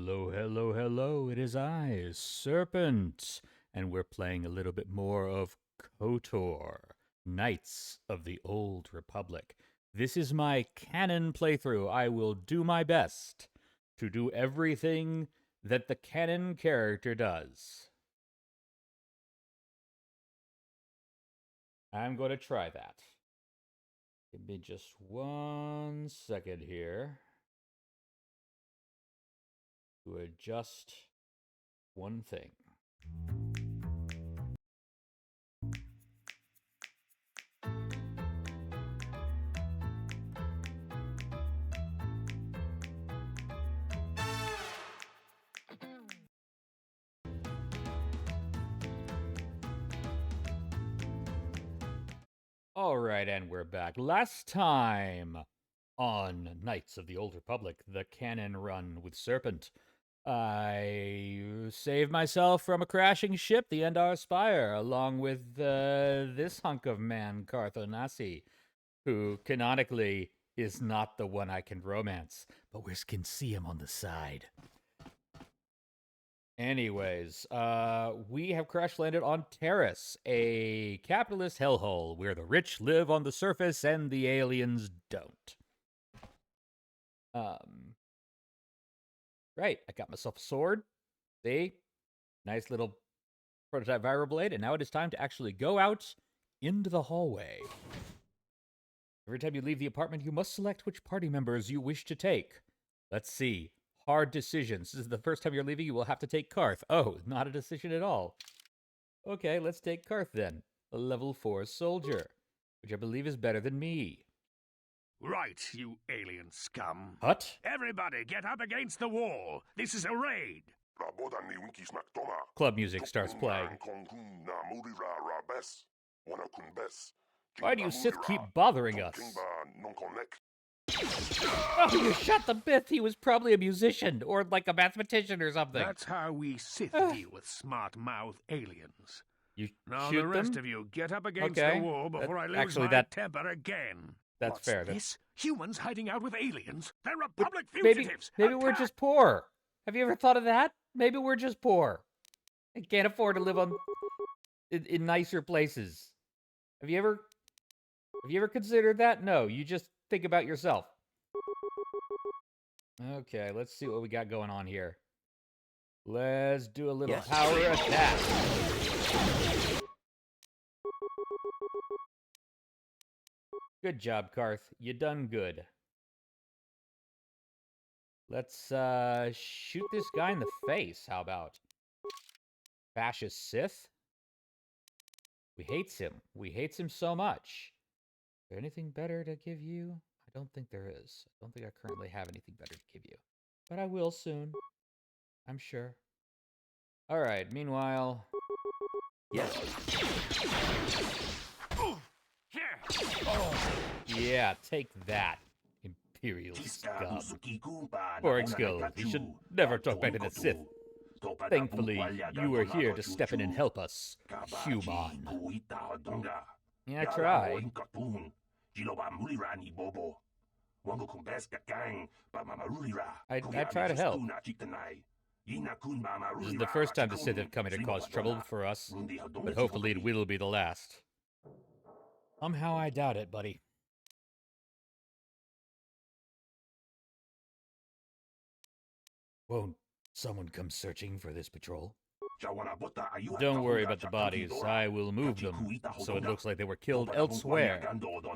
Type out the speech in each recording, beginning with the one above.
Hello, hello, hello. It is I, Serpent, and we're playing a little bit more of KOTOR, Knights of the Old Republic. This is my canon playthrough. I will do my best to do everything that the canon character does. I'm going to try that. Give me just 1 second here to adjust one thing. Alright, and we're back. Last time on Knights of the Old Republic, the canon run with Serpent, I saved myself from a crashing ship, the Endar Spire, along with this hunk of man, Karthonasi, who canonically is not the one I can romance, but we can see him on the side. Anyways, we have crash landed on T.R.A.S.H, a capitalist hellhole where the rich live on the surface and the aliens don't. Right, I got myself a sword. See? Nice little prototype viral blade, and now it is time to actually go out into the hallway. Every time you leave the apartment, you must select which party members you wish to take. Let's see. Hard decisions. This is the first time you're leaving, you will have to take Karth. Oh, not a decision at all. Okay, let's take Karth then. A level 4 soldier, which I believe is better than me. Right, you alien scum. What? Everybody, get up against the wall. This is a raid. Club music starts playing. Why do you Sith keep bothering us? Oh, you shot the myth. He was probably a musician or like a mathematician or something. That's how we Sith deal with smart-mouth aliens. You now shoot the rest them? of you, get up against Okay. the wall before I lose actually, my temper again. That's What's fair. This? Humans hiding out with aliens? They're Republic Maybe fugitives. we're just poor. Have you ever thought of that? Maybe we're just poor. I can't afford to live in nicer places. Have you ever considered that? No, you just think about yourself. Okay, let's see what we got going on here. Let's do a little power attack. Good job, Karth. You done good. Let's shoot this guy in the face. How about? Fascist Sith? We hates him. We hates him so much. Is there anything better to give you? I don't think there is. I don't think I currently have anything better to give you. But I will soon. I'm sure. Alright, meanwhile... Yes. Yeah, take that, Imperial scum. Or skill. You should never talk back to the Sith. Thankfully, you were here to step in and help us, human. Yeah, I try. I try to help. This is the first time the Sith have come here to cause trouble for us, but hopefully it will be the last. Somehow I doubt it, buddy. Won't someone come searching for this patrol? Don't worry about the bodies. I will move them, so it looks like they were killed elsewhere.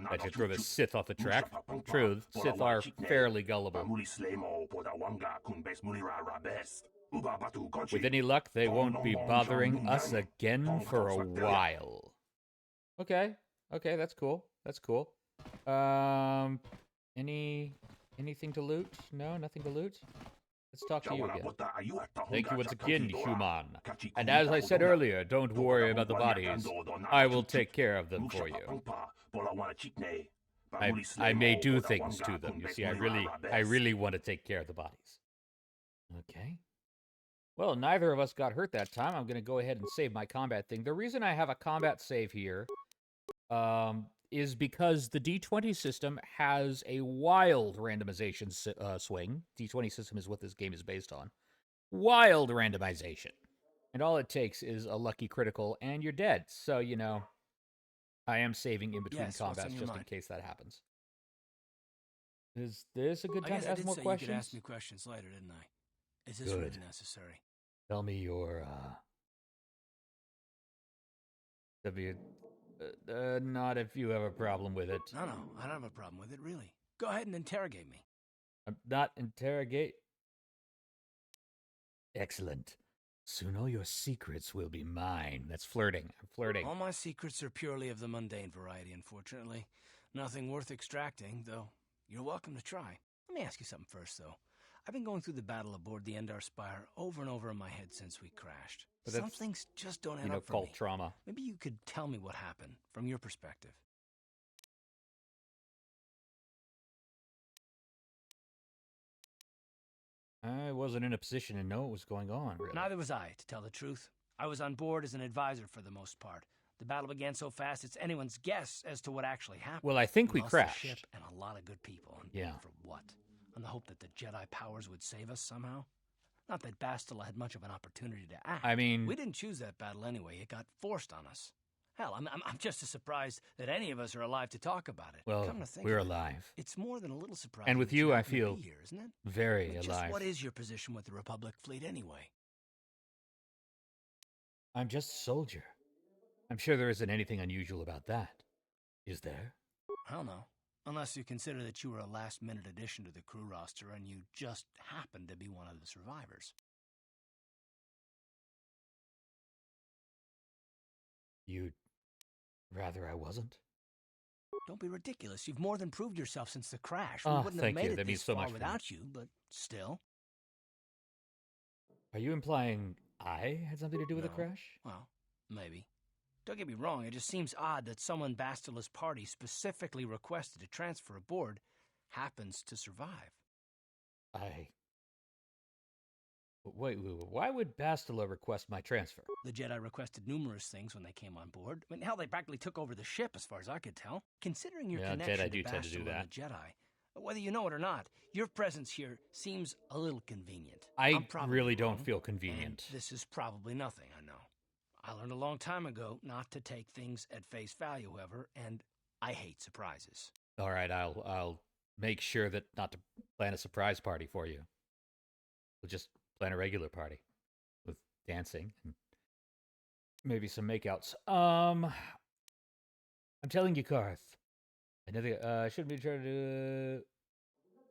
That should throw the Sith off the track. Truth, Sith are fairly gullible. With any luck, they won't be bothering us again for a while. Okay, that's cool. That's cool. Anything to loot? No, nothing to loot? Let's talk to you again. Thank you once again, human. And as I said earlier, don't worry about the bodies. I will take care of them for you. I may do things to them. You see, I really want to take care of the bodies. Okay. Well, neither of us got hurt that time. I'm going to go ahead and save my combat thing. The reason I have a combat save here is because the D20 system has a wild randomization swing. D20 system is what this game is based on. wild randomization. And all it takes is a lucky critical and you're dead. So, you know, I am saving in between Yes, what's combats on your just in mind? case that happens. Is this a good I time guess to I ask did more say questions? you could ask me questions later, didn't I? Is this Good. really necessary? Tell me your, not if you have a problem with it. No, I don't have a problem with it, really. Go ahead and interrogate me. Not interrogate. Excellent. Soon all your secrets will be mine. That's flirting. I'm flirting. All my secrets are purely of the mundane variety, unfortunately. Nothing worth extracting, though you're welcome to try. Let me ask you something first, though. I've been going through the battle aboard the Endar Spire over and over in my head since we crashed. But Some that's, things just don't add you know, up for called me. trauma. Maybe you could tell me what happened from your perspective. I wasn't in a position to know what was going on, really. Neither was I, to tell the truth. I was on board as an advisor for the most part. The battle began so fast it's anyone's guess as to what actually happened. Well, I think we lost the crashed. ship and a lot of good people. And Yeah. for what? On the hope that the Jedi powers would save us somehow? Not that Bastila had much of an opportunity to act. I mean, We didn't choose that battle anyway. It got forced on us. Hell, I'm just as surprised that any of us are alive to talk about it. well, Come to think we're of it, alive. it's more than a little surprising. And with that you, I happen to feel be here, isn't it? very I mean, just alive. what is your position with the Republic fleet anyway? I'm just a soldier. I'm sure there isn't anything unusual about that. Is there? Hell no. Unless you consider that you were a last-minute addition to the crew roster and you just happened to be one of the survivors. You'd rather I wasn't? Don't be ridiculous. You've more than proved yourself since the crash. Ah, We wouldn't have thank made you. it That means this so far much for me. without you, but still. Are you implying I had something to do with the No. crash? Well, maybe. Don't get me wrong, it just seems odd that someone Bastila's party specifically requested to transfer aboard happens to survive. Wait, why would Bastila request my transfer? The Jedi requested numerous things when they came on board. I mean, hell, they practically took over the ship, as far as I could tell. Considering your Yeah, connection Jedi do to tend to do Bastila that. and the Jedi, whether you know it or not, your presence here seems a little convenient. I I'm probably really don't wrong, feel convenient. and this is probably nothing, I know. I learned a long time ago not to take things at face value, however, and I hate surprises. All right, I'll make sure that not to plan a surprise party for you. We'll just plan a regular party with dancing and maybe some makeouts. I'm telling you, Karth. I shouldn't be trying to.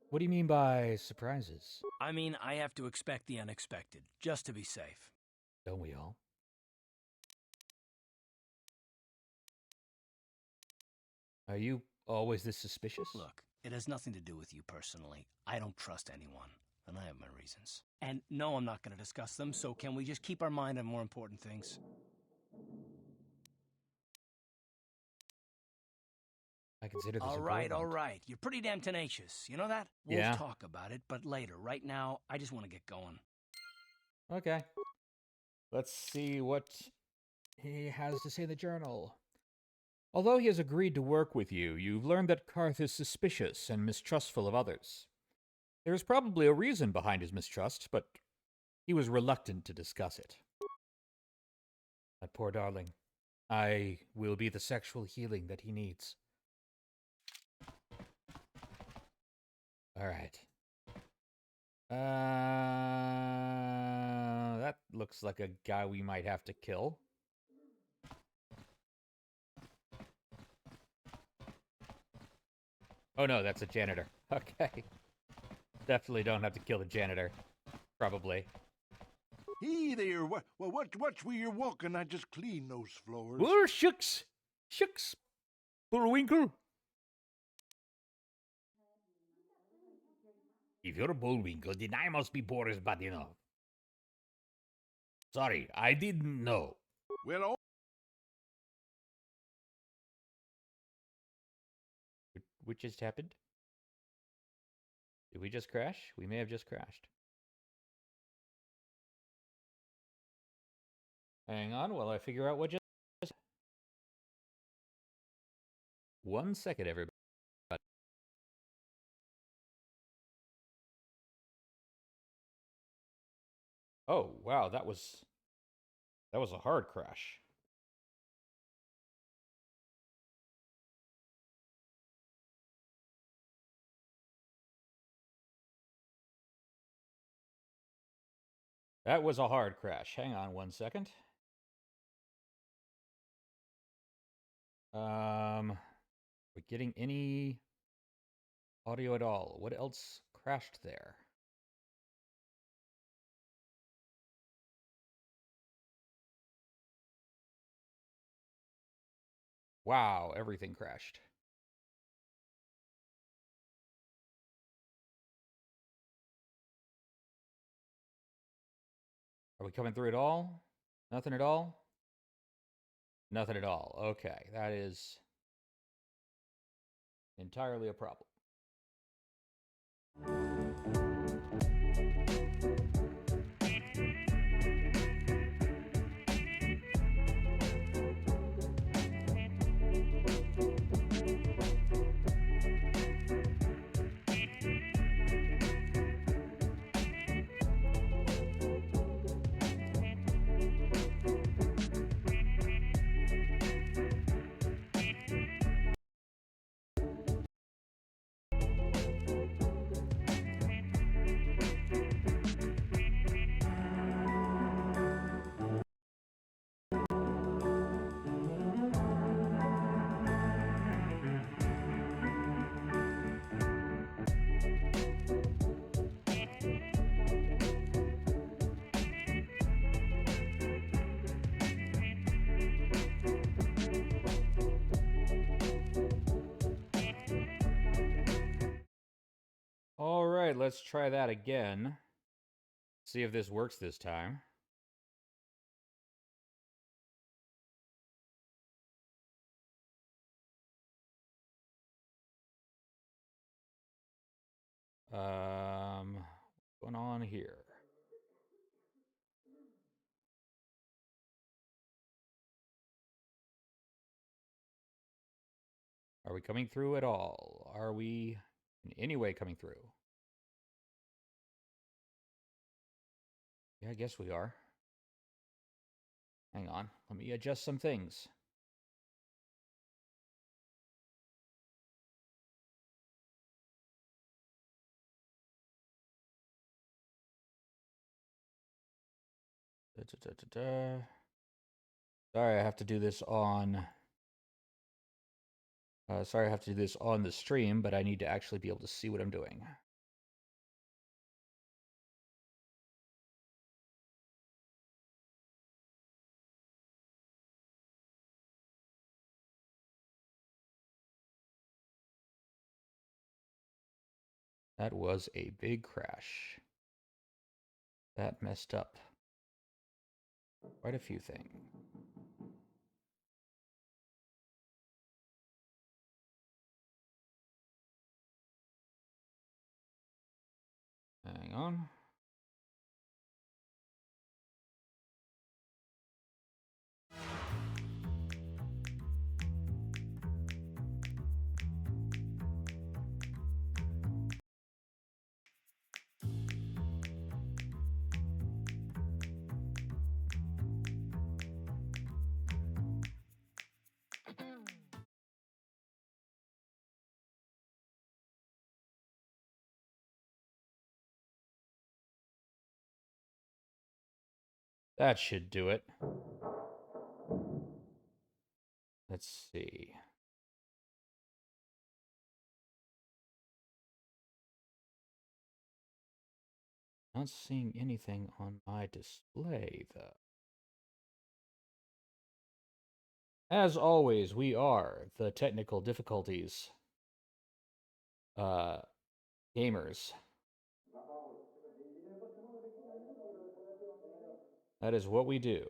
What do you mean by surprises? I mean, I have to expect the unexpected, just to be safe. Don't we all? Are you always this suspicious? Look, it has nothing to do with you personally. I don't trust anyone, and I have my reasons. And no, I'm not going to discuss them, so can we just keep our mind on more important things? I consider this All important. right. You're pretty damn tenacious. You know that? We'll Yeah. talk about it, but later. Right now, I just want to get going. Okay. Let's see what he has to say in the journal. Although he has agreed to work with you, you've learned that Karth is suspicious and mistrustful of others. There is probably a reason behind his mistrust, but he was reluctant to discuss it. That poor darling. I will be the sexual healing that he needs. All right. That looks like a guy we might have to kill. Oh no, that's a janitor. Okay. Definitely don't have to kill the janitor. Probably. Hey there, watch where you're walking. I just cleaned those floors. Oh, shucks! Shucks! Bullwinkle! If you're Bullwinkle, then I must be Boris Badinov. Sorry, I didn't know. Well, What just happened? Did we just crash? We may have just crashed. Hang on while I figure out what just... 1 second, everybody. Oh, wow, that was a hard crash. That was a hard crash. Hang on 1 second. We're getting any audio at all? What else crashed there? Wow, everything crashed. Are we coming through at all? Nothing at all? Nothing at all. Okay, that is entirely a problem. All right, let's try that again. See if this works this time. What's going on here? Are we coming through at all? Are we in any way coming through? Yeah, I guess we are. Hang on, let me adjust some things. Sorry, I have to do this on. Sorry, I have to do this on the stream, but I need to actually be able to see what I'm doing. That was a big crash. That messed up quite a few things. Hang on. That should do it. Let's see. Not seeing anything on my display, though. As always, we are the technical difficulties gamers. That is what we do.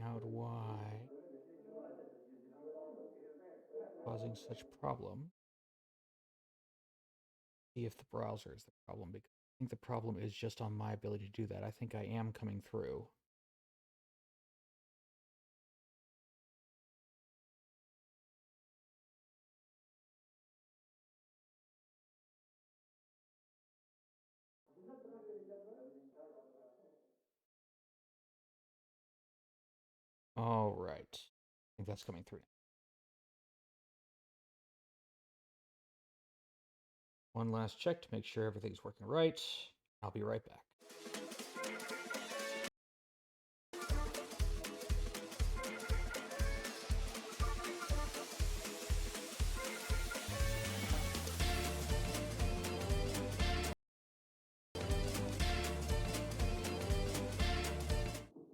Out why causing such problem. See if the browser is the problem. think the problem is just on my ability to do that. I think I am coming through. All right. I think that's coming through. One last check to make sure everything's working right. I'll be right back.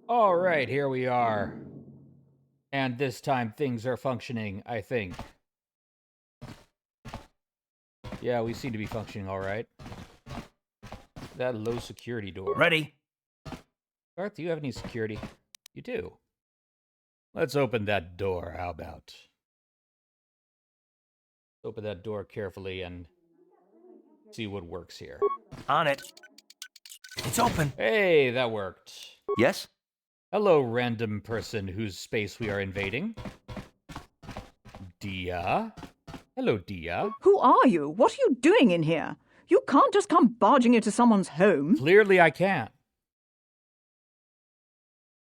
All right, here we are. And this time things are functioning, I think. Yeah, we seem to be functioning all right. That low security door. Ready? Garth, do you have any security? You do. Let's open that door, how about? Open that door carefully and see what works here. On it. It's open. Hey, that worked. Yes? Hello, random person whose space we are invading. Dia? Hello, Dia. Who are you? What are you doing in here? You can't just come barging into someone's home. Clearly I can't.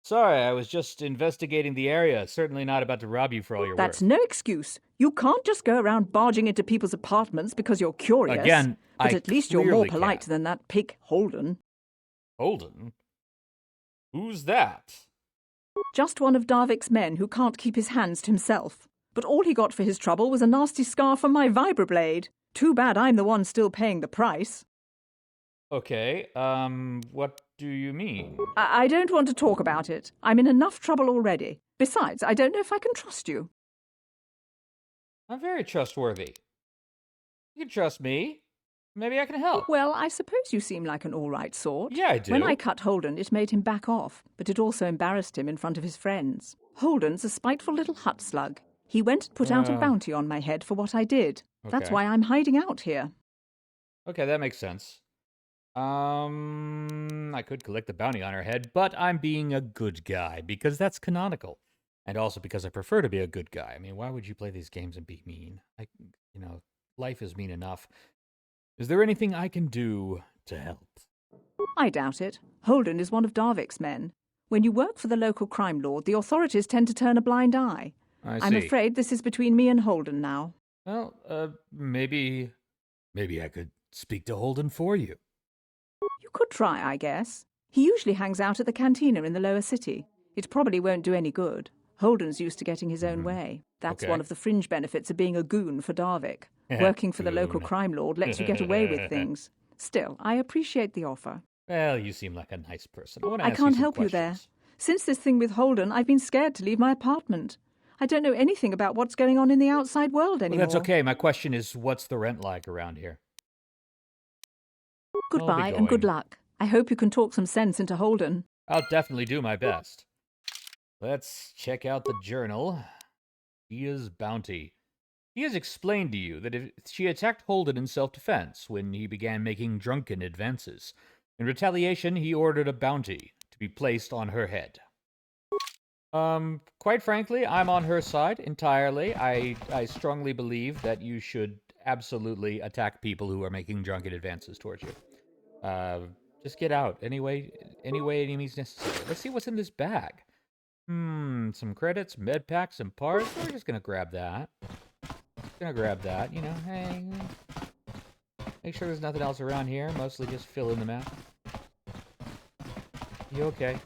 Sorry, I was just investigating the area. Certainly not about to rob you for all your That's work. no excuse. You can't just go around barging into people's apartments because you're curious. Again, but I at least you're more clearly polite can't. than that pig Holden. Holden? Who's that? Just one of Darvik's men who can't keep his hands to himself. But all he got for his trouble was a nasty scar from my vibroblade. Too bad I'm the one still paying the price. Okay, what do you mean? I don't want to talk about it. I'm in enough trouble already. Besides, I don't know if I can trust you. I'm very trustworthy. You can trust me. Maybe I can help. Well, I suppose you seem like an all-right sort. Yeah, I do. When I cut Holden, it made him back off, but it also embarrassed him in front of his friends. Holden's a spiteful little hut slug. He went and put out a bounty on my head for what I did. That's Okay. why I'm hiding out here. Okay, that makes sense. I could collect the bounty on her head, but I'm being a good guy because that's canonical. And also because I prefer to be a good guy. I mean, why would you play these games and be mean? Life is mean enough. Is there anything I can do to help? I doubt it. Holden is one of Darvik's men. When you work for the local crime lord, the authorities tend to turn a blind eye. I see. I'm afraid this is between me and Holden now. Well, maybe I could speak to Holden for you. You could try, I guess. He usually hangs out at the cantina in the lower city. It probably won't do any good. Holden's used to getting his own way. That's Okay. one of the fringe benefits of being a goon for Darvik. Working for the local Goon. crime lord lets you get away with things. Still, I appreciate the offer. Well, you seem like a nice person. I can't help you there. Since this thing with Holden, I've been scared to leave my apartment. I don't know anything about what's going on in the outside world Well, anymore. that's okay. My question is, what's the rent like around here? Goodbye and good luck. I hope you can talk some sense into Holden. I'll definitely do my best. Let's check out the journal. Dia's bounty. He has explained to you that if she attacked Holden in self-defense when he began making drunken advances. In retaliation, he ordered a bounty to be placed on her head. Quite frankly, I'm on her side entirely. I strongly believe that you should absolutely attack people who are making drunken advances towards you. Just get out any way any means necessary. Let's see what's in this bag. Some credits, med packs, and parts. We're just gonna grab that. Hey. Make sure there's nothing else around here. Mostly just fill in the map. You okay?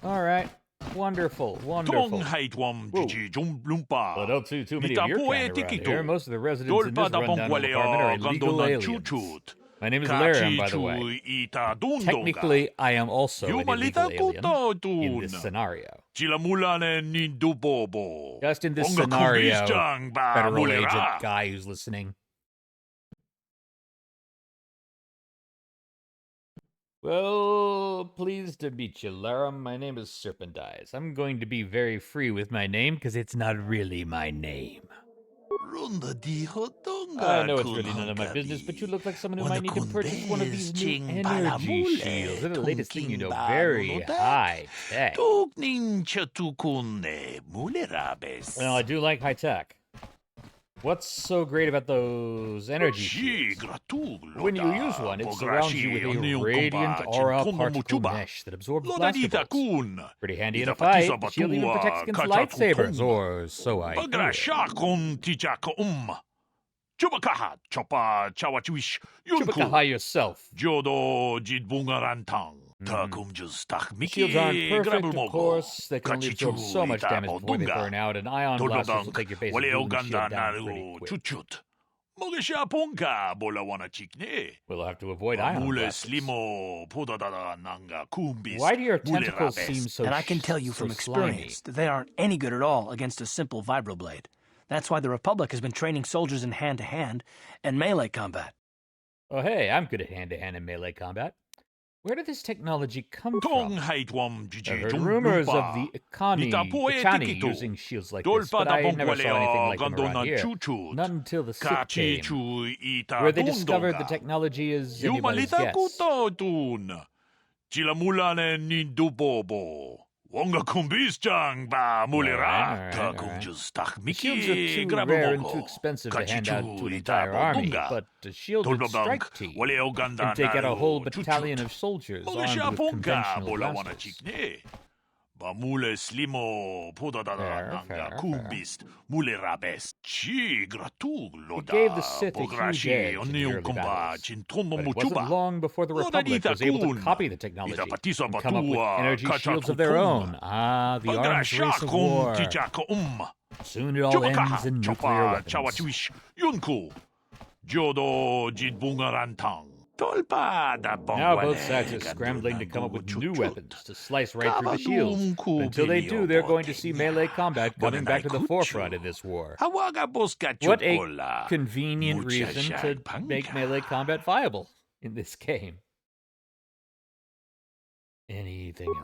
Alright. Wonderful. Tong haitwam Whoa. jiji lumpa. But up to too many of Nita your poe kind around tikito. here. Most of the residents in this Dolpa da rundown bongwale apartment are o illegal gandona aliens. chuchut. My name is Larian, by the way. Ita dundonga. Technically, I am also an illegal alien in this Tuna. scenario. Chilamulane nindubobo. Just in this Onga scenario, kubisjang ba federal mulera. agent guy who's listening. Well, pleased to meet you, Laram. My name is Serpent. I'm going to be very free with my name because it's not really my name. Runda di hotong I know it's really none of my business, but you look like someone who might need to purchase one of these new energy shields. They're the latest thing you know, very high tech. Well, I do like high tech. What's so great about those energy shields? When you use one, it surrounds you with a radiant aura particle mesh that absorbs blaster bolts. Pretty handy in a fight. The shield even protects against lightsabers, or so I hear. Chupakaha yourself. Shields aren't perfect, of course. They can only absorb so much damage before they burn out, and ion blasters will take your basic shield down pretty quick. We'll have to avoid ion blasters. Why do your tentacles seem so And I can tell you from experience that they aren't any good at all against a simple vibroblade. That's why the Republic has been training soldiers in hand-to-hand and melee combat. Oh, hey, I'm good at hand-to-hand and melee combat. Where did this technology come from? I've heard rumors of the Ikani using shields like this, but I never saw anything like them around here. Not until the Sith came. Where they discovered the technology is anybody's guess. The shields are too rare and too expensive to hand out to an entire army, but a shielded strike team can take out a whole battalion of soldiers armed with conventional blasters. Fair. It gave the Sith a huge edge in the early battles, but it wasn't long before the Republic was able to copy the technology and come up with energy shields of their own. Ah, the arms race of war. Soon it all ends in nuclear weapons. Now both sides are scrambling to come up with new weapons to slice right through the shields. But until they do, they're going to see melee combat coming back to the forefront in this war. What a convenient reason to make melee combat viable in this game. Anything else?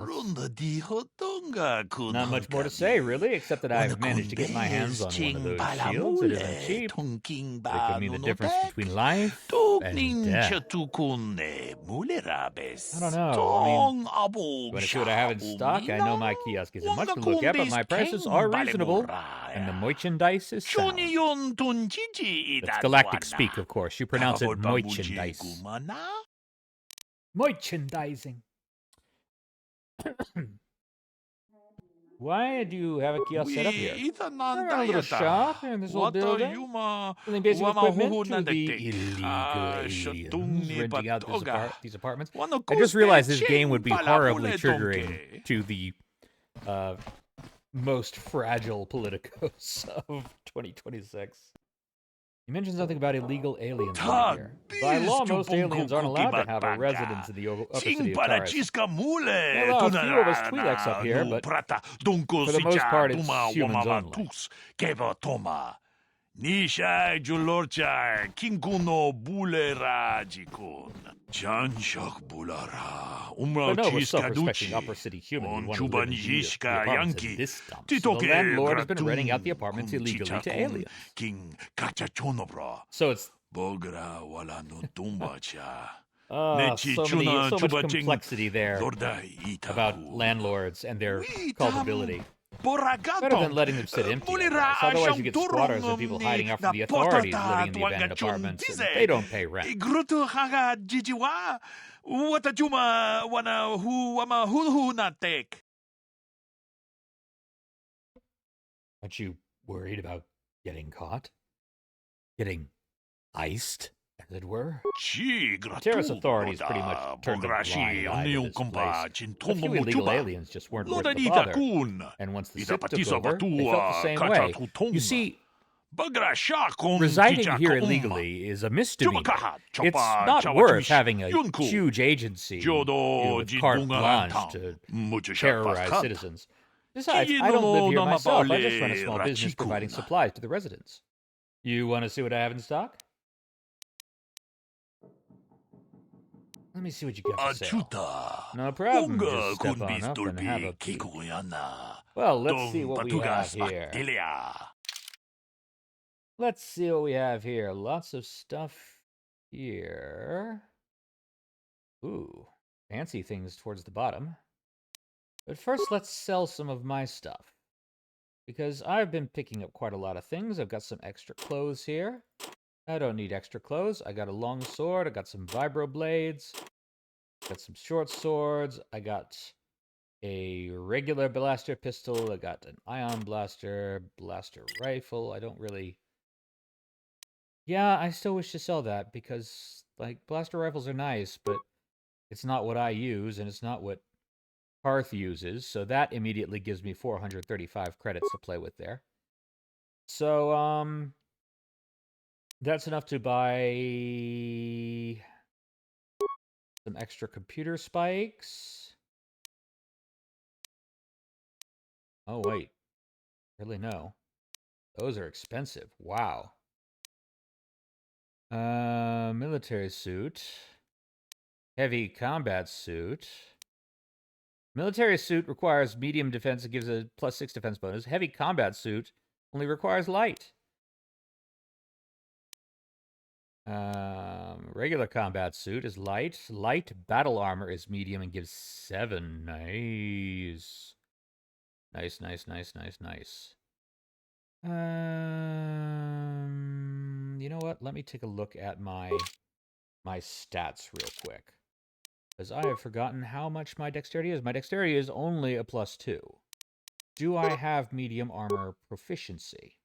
Not much more to say, really, except that I've managed to get my hands on one of those shields. It isn't cheap. It could mean the difference between life and death. I don't know. I mean, you want to see what I have in stock? I know my kiosk isn't much to look at, but my prices are reasonable, and the merchandise is sound. That's galactic speak, of course. You pronounce it merchandise. Merchandising. Why do you have a kiosk set up here? We're a little shop in this old building. Selling basic equipment to the illegal aliens renting out these apartments. I just realized this game would be horribly triggering to the most fragile politicos of 2026. You mentioned something about illegal aliens around here. By law, most aliens aren't allowed to have a residence in the upper city of T.R.A.S.H. There are a few of us Twi'leks up here, but for the most part, it's humans only. But no, we're self-respecting upper city human. We want to live in the apartments in this dump. So the landlord has been renting out the apartments illegally to aliens. So it's so much complexity there about landlords and their culpability. Better than letting them sit empty. Otherwise you get squatters and people hiding out from the authorities living in the abandoned apartments, and they don't pay rent. Aren't you worried about getting caught? Getting iced, as it were? T.R.A.S.H. authorities pretty much turned a blind eye to this place. A few illegal aliens just weren't worth the bother. And once the Sith took over, they felt the same way. You see, residing here illegally is a misdemeanor. It's not worth having a huge agency with carte blanche to terrorize citizens. Besides, I don't live here myself. I just run a small business providing supplies to the residents. You want to see what I have in stock? Let me see what you got for sale. No problem. Just step on up and have a peek. Well, let's see what we have here. Let's see what we have here. Lots of stuff here. Ooh, fancy things towards the bottom. But first, let's sell some of my stuff. Because I've been picking up quite a lot of things. I've got some extra clothes here. I don't need extra clothes. I got a long sword. I got some vibro blades. Got some short swords. I got a regular blaster pistol. I got an ion blaster rifle. I don't really... Yeah, I still wish to sell that because, like, blaster rifles are nice, but it's not what I use, and it's not what Hearth uses, so that immediately gives me 435 credits to play with there. So, that's enough to buy some extra computer spikes. Oh, wait. Really, no. Those are expensive. Wow. Military suit. Heavy combat suit. Military suit requires medium defense. It gives a +6 defense bonus. Heavy combat suit only requires light. Regular combat suit is light. Light battle armor is medium and gives 7. Nice. Nice, nice, nice, nice, nice. You know what? Let me take a look at my stats real quick. Because I have forgotten how much my dexterity is. My dexterity is only a +2. Do I have medium armor proficiency?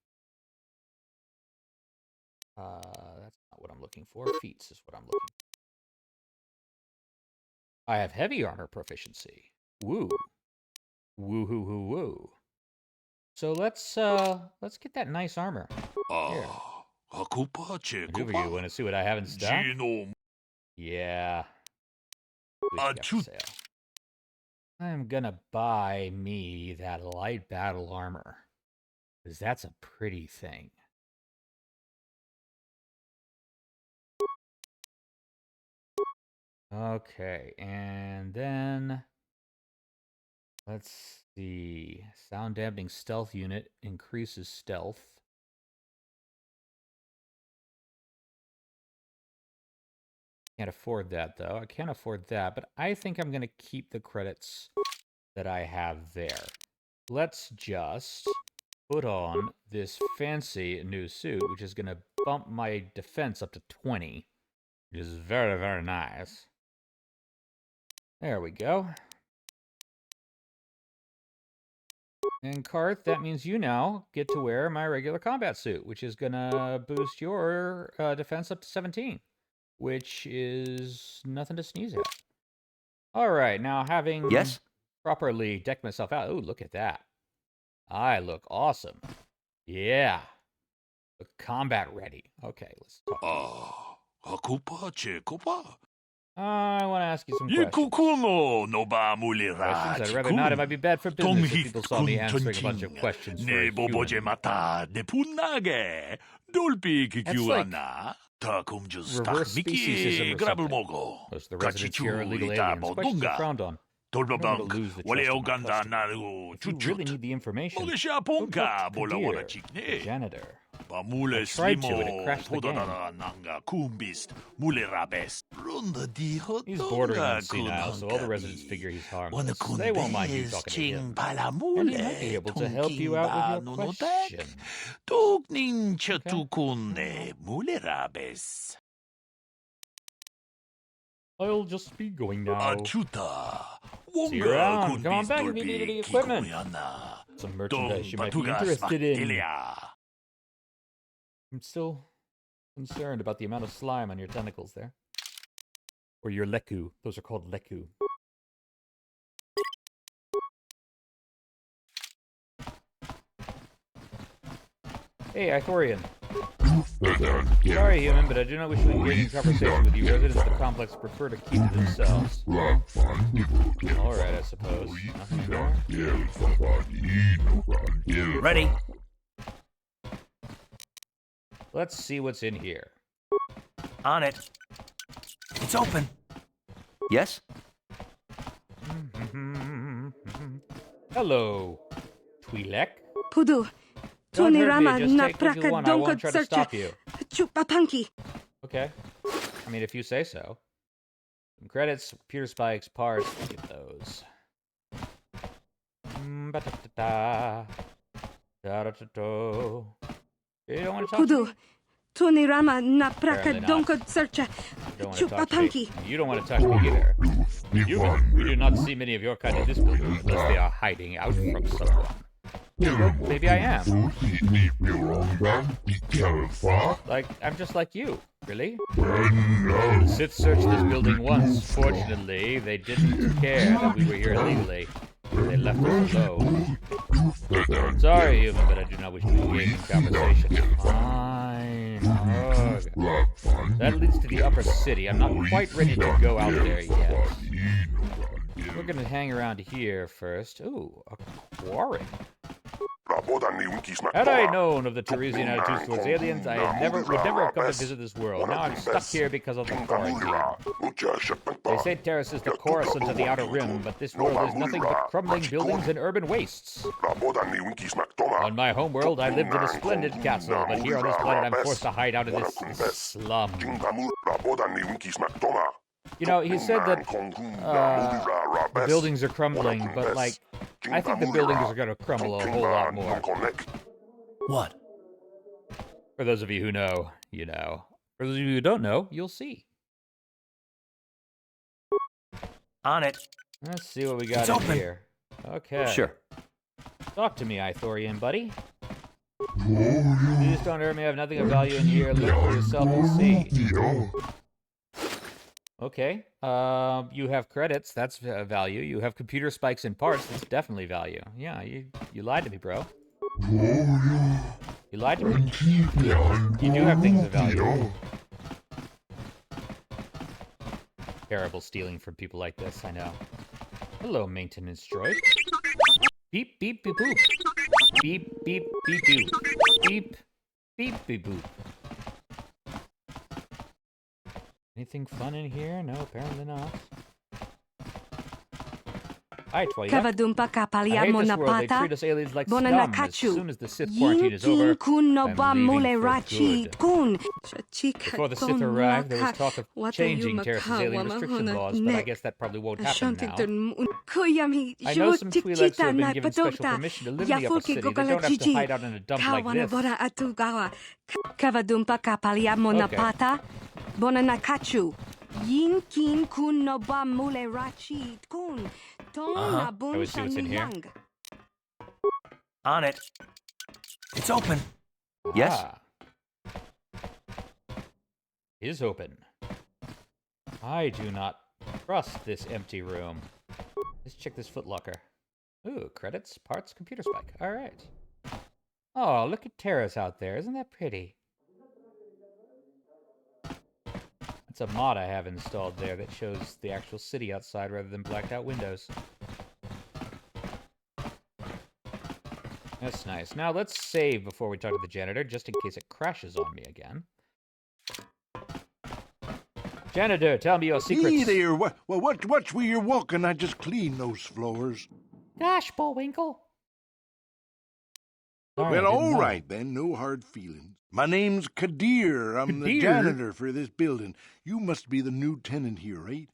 That's not what I'm looking for. Feats is what I'm looking for. I have heavy armor proficiency. Woo. Woo hoo hoo woo. So let's get that nice armor. Here. Maneuver you want to see what I have in stock? Yeah. What you got for sale? I'm gonna buy me that light battle armor. Because that's a pretty thing. Okay, and then let's see. Sound dampening stealth unit increases stealth. Can't afford that though. I can't afford that, but I think I'm gonna keep the credits that I have there. Let's just put on this fancy new suit, which is gonna bump my defense up to 20, which is very, very nice. There we go. And Karth, that means you now get to wear my regular combat suit, which is gonna boost your defense up to 17, which is nothing to sneeze at. All right, now having properly decked myself out. Oh, look at that. I look awesome. Yeah. Look combat ready. Okay, let's talk. I want to ask you some questions. I'd rather not. It might be bad for business if people saw me answering a bunch of questions for a human. That's like reverse speciesism or something. Most of the residents here are illegal aliens. Questions are frowned on. I'm going to lose the trust of my customer. If you really need the information, go talk to Kadir, the janitor. I tried to, and it crashed the game. He's bordering on senile, so all the residents figure he's harmless. They won't mind you talking to him. And he might be able to help you out with your question. Okay. I'll just be going now. See you around. Come on back if you need any equipment. Some merchandise you might be interested in. I'm still concerned about the amount of slime on your tentacles there. Or your leku. Those are called leku. Hey, Ithorian. Sorry, human, but I do not wish to engage in conversation with you. Residents of the complex prefer to keep to themselves. Alright, I suppose. Nothing more? Ready. Let's see what's in here. On it. It's open. Yes? Hello, Twi'lek. Pudur, Don't hurt me, Tunirama just na take what you praka want. I won't donka try to searcha. stop you. Chupapanki. Okay. I mean, if you say so. Some credits, computer spikes, parts. Get those. Ba-da-da-da. Da-da-da-da. You don't want to talk to me? Kudu. Tunirama na praka Apparently not. donka searcha. You don't want to talk to me. Chupapanki. You don't want to touch me either. We do not see many of your kind in this building unless they are hiding out from someone. Well, maybe I am. Like, I'm just like you. Really? The Sith searched this building once. Fortunately, they didn't care that we were here illegally. They left us alone. Sorry, human, but I do not wish to engage in conversation. Fine. Ugh. That leads to the upper city. I'm not quite ready to go out there yet. We're gonna hang around here first. Ooh, a quarry. Had I known of the T.R.A.S.H attitudes towards aliens, I would never have come to visit this world. Now I'm stuck here because of the quarantine. They say T.R.A.S.H is the Coruscant of the Outer Rim, but this world is nothing but crumbling buildings and urban wastes. On my homeworld, I lived in a splendid castle, but here on this planet I'm forced to hide out in this slum. You know, he said that the buildings are crumbling, but, like, I think the buildings are going to crumble a whole lot more. What? For those of you who know, you know. For those of you who don't know, you'll see. On it. Let's see what we got It's in open. here. Okay. Sure. Talk to me, Ithorian buddy. Please don't hurt me. I have nothing of value in here. Look for yourself and see. Okay. You have credits. That's value. You have computer spikes and parts. That's definitely value. Yeah, you lied to me, bro. You lied to me. You do have things of value. Terrible stealing from people like this, I know. Hello, maintenance droid. Beep, beep, beep, boop. Beep, beep, beep, boop. Beep, beep, beep, boop. Anything fun in here? No, apparently not. Hi, Twilia. Kavadumpa I hate kapaliamo this na world. They pata. treat us aliens like Bona scum. na As kachu. soon as the Sith quarantine is over, Yinkin kun no I'm ba leaving mule for rachi good. kun. Before the Sith arrived, there was talk of changing T.R.A.S.H's alien restriction laws, but I guess that probably won't happen now. I know some Twi'leks who have been given special permission to live in the upper city. They don't have to hide out in a dump like this. Kavadumpa kapaliamo na Okay. pata. Bona na kachu. Yinkin kun no ba mule rachi kun. Ton na bun I would see what's in here. shanuyang. On it. It's open. Yes? Ah. Is open. I do not trust this empty room. Let's check this footlocker. Ooh, credits, parts, computer spike. All right. Oh, look at T.R.A.S.H out there. Isn't that pretty? It's a mod I have installed there that shows the actual city outside rather than blacked out windows. That's nice. Now let's save before we talk to the janitor, just in case it crashes on me again. Janitor, tell me your secrets. Hey there, watch where you're walking. I just cleaned those floors. Gosh, Bullwinkle. Sorry, I Well, didn't all know. right then, no hard feelings. My name's Kadir. I'm the Kadir? janitor for this building. You must be the new tenant here, right?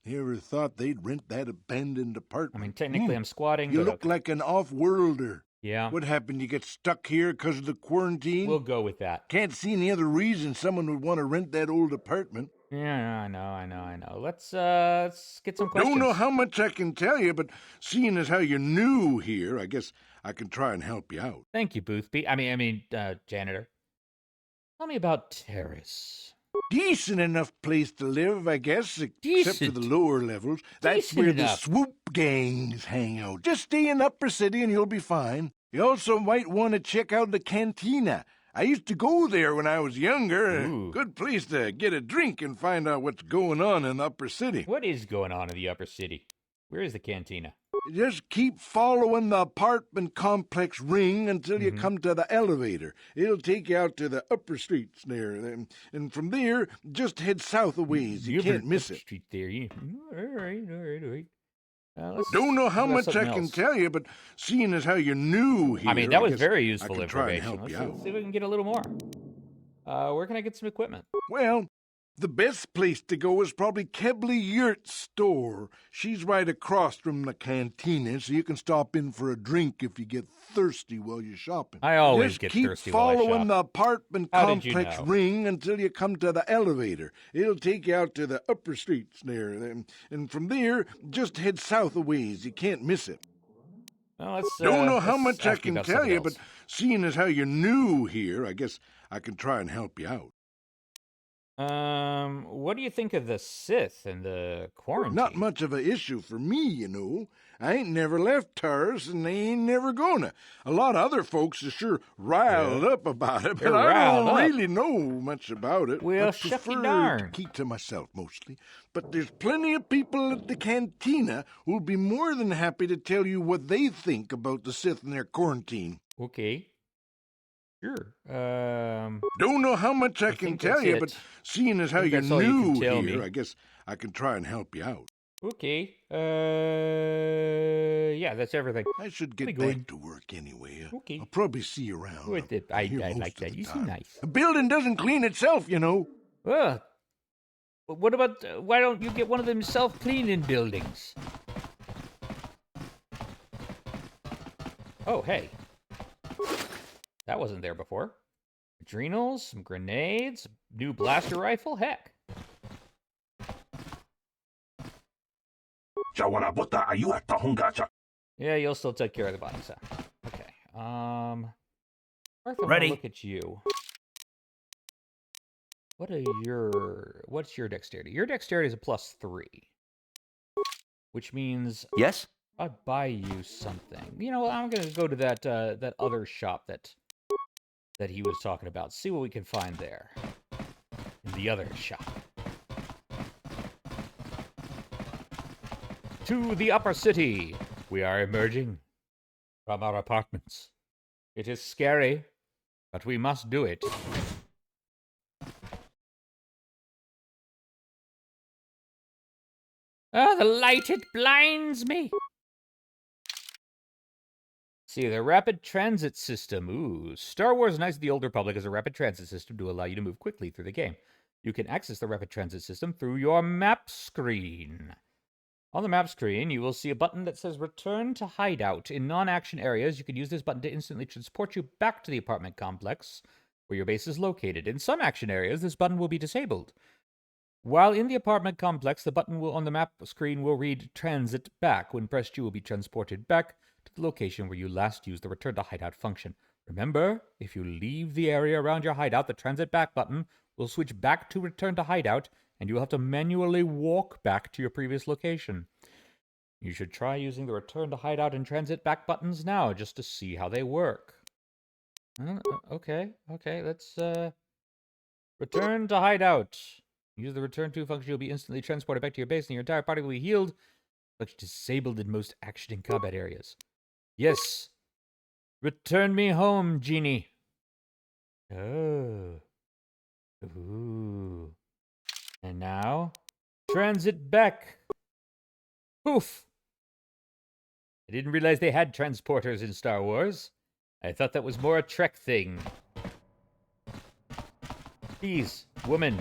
Never thought they'd rent that abandoned I apartment. mean, technically I'm squatting, You but look okay. like an off-worlder. Yeah, What happened? You get stuck here because of the quarantine? we'll go with that. Can't see any other reason someone would want to rent that old apartment. Yeah, I know. Let's get some questions. Don't know how much I can tell you, but seeing as how you're new here, I guess I can try and help you out. Thank you, Boothby. I mean, janitor. Tell me about T.R.A.S.H. Decent enough place to live, I guess, except for the Decent. lower levels. That's Decent where the enough. swoop gangs hang out. Just stay in Upper City and you'll be fine. You also might want to check out the cantina. I used to go there when I was younger. Ooh. Good place to get a drink and find out what's going on in the Upper City. What is going on in the upper city? Where is the cantina? Just keep following the apartment complex ring until you come to the elevator. It'll take you out to the upper streets there. And from there, just head south a ways. You can't miss it. Street there. Yeah. All right. Don't know how let's much do I something can else. tell you, but seeing as how you're new here, I mean, that was guess very I useful can try and information. help you Let's out. see if we can get a little more. Where can I get some equipment? Well, the best place to go is probably Kebley Yurt's store. She's right across from the cantina, so you can stop in for a drink if you get thirsty while you're shopping. I always Just get keep thirsty while I following shop. the apartment How did you complex know? ring until you come to the elevator. It'll take you out to the upper streets there, and from there, just head south a ways. You can't miss it. Well, let's, Don't know how let's much I ask you can about tell something you, else. but seeing as how you're new here, I guess I can try and help you out. What do you think of the Sith and the quarantine? Not much of a issue for me, you know. I ain't never left T.R.A.S.H, and they ain't never gonna. A lot of other folks are sure riled up about it, but They're I riled don't up. really know much about it. Well, I shucky prefer to darn. keep to myself mostly. But there's plenty of people at the cantina who'll be more than happy to tell you what they think about the Sith and their quarantine. Okay. Sure. Don't know how much I can think tell that's you, it. but seeing as how think you're that's all you can new tell here, me. I guess I can try and help you out. Okay. Yeah, that's everything. I should Be get going. back to work anyway. Okay. I'll probably see you around. With it, I'm I here most like of that. the You seem time. nice. A building doesn't clean itself, you know. But what about, why don't you get one of them self-cleaning buildings? Oh, hey. That wasn't there before. Adrenals, some grenades, new blaster rifle, heck. Yeah, you'll still take care of the body, so. Okay. Arthur, Ready. Look at you. What's your dexterity? Your dexterity is a +3. Which means Yes? I'd buy you something. You know, I'm gonna go to that that other shop that he was talking about. See what we can find there. In the other shop. To the upper city. We are emerging from our apartments. It is scary, but we must do it. Ah, the light, it blinds me. See, the rapid transit system. Ooh, Star Wars Knights of the Old Republic is a rapid transit system to allow you to move quickly through the game. You can access the rapid transit system through your map screen. On the map screen, you will see a button that says Return to Hideout. In non-action areas, you can use this button to instantly transport you back to the apartment complex where your base is located. In some action areas, this button will be disabled. While in the apartment complex, the button on the map screen will read Transit Back. When pressed, you will be transported back to the location where you last used the Return to Hideout function. Remember, if you leave the area around your hideout, the Transit Back button will switch back to Return to Hideout, and you will have to manually walk back to your previous location. You should try using the Return to Hideout and Transit Back buttons now, just to see how they work. Okay, let's, Return to Hideout. Use the Return to function, you'll be instantly transported back to your base, and your entire party will be healed, but disabled in most action and combat areas. Yes! Return me home, genie! Oh. Ooh. And now, Transit Back! Poof! I didn't realize they had transporters in Star Wars. I thought that was more a Trek thing. Please, woman.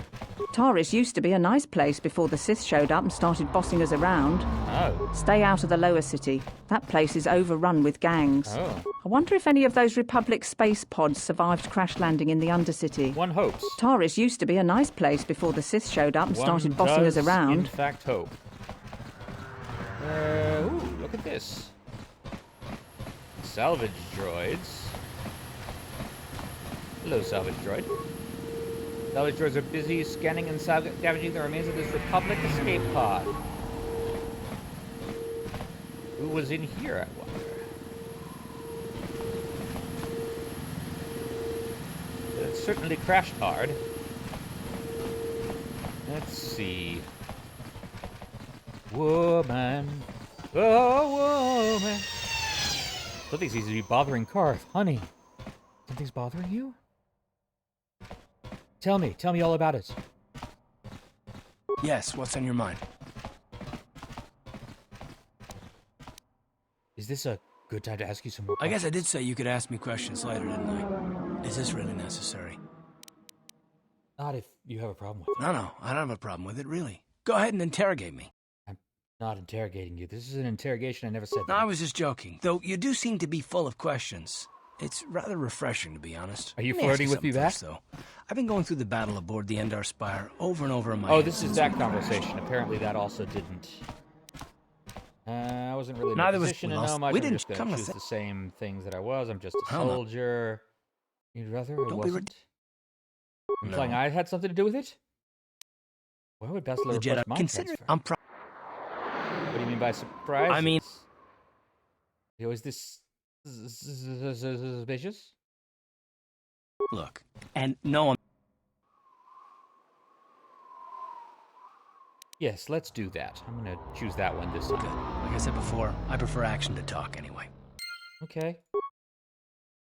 T.R.A.S.H used to be a nice place before the Sith showed up and started bossing us around. Oh. Stay out of the lower city. That place is overrun with gangs. Oh. I wonder if any of those Republic space pods survived crash landing in the Undercity. One hopes. T.R.A.S.H used to be a nice place before the Sith showed up and One started bossing us does, around. in fact, hope. Ooh, look at this. Salvage droids. Hello, salvage droid. Salvage droids are busy scanning and scavenging the remains of this Republic escape pod. Who was in here, I wonder? It certainly crashed hard. Let's see. Woman. Oh, woman. Something seems to be bothering Karth. Honey, something's bothering you? Tell me all about it. Yes, what's on your mind? Is this a good time to ask you some more I guess I questions? did say you could ask me questions later, didn't I? Is this really necessary? Not if you have a problem with it. No, I don't have a problem with it, really. Go ahead and interrogate me. I'm not interrogating you. This is an interrogation. I never said No, that. I was just joking. Though you do seem to be full of questions. It's rather refreshing, to be honest. Are you Let me ask flirting with me something back? first, though. I've been going through the battle aboard the Endar Spire over and over in my Oh, head this is since that we- conversation. Apparently that also didn't. I wasn't really in a Neither was- position we to know lost- much. we I'm didn't just going come to to choose thi- the same things that I was. I'm just a Hell no. soldier. You'd rather I Don't be wasn't? No. Implying I had something to do with it? Why would Bastila The request Jedi. mind Consider transfer? What do you mean by surprise? I mean- Is this suspicious? Look, and no, I'm... Yes, let's do that. I'm going to choose that one this Good. time. Like I said before, I prefer action to talk anyway. Okay.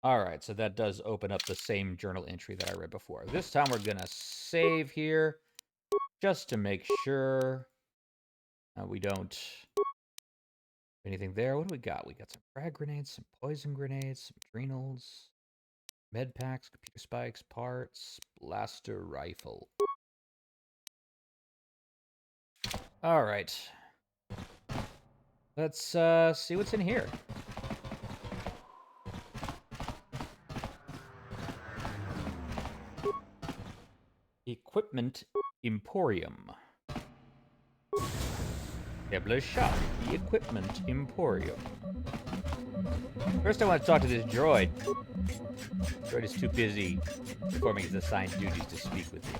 All right, so that does open up the same journal entry that I read before. This time we're going to save here just to make sure we don't... Anything there? What do we got? We got some frag grenades, some poison grenades, some adrenals, med packs, computer spikes, parts, blaster rifle. All right. Let's see what's in here. Equipment Emporium. Kebler's shop, the Equipment Emporium. First, I want to talk to this droid. Droid is too busy performing his assigned duties to speak with you.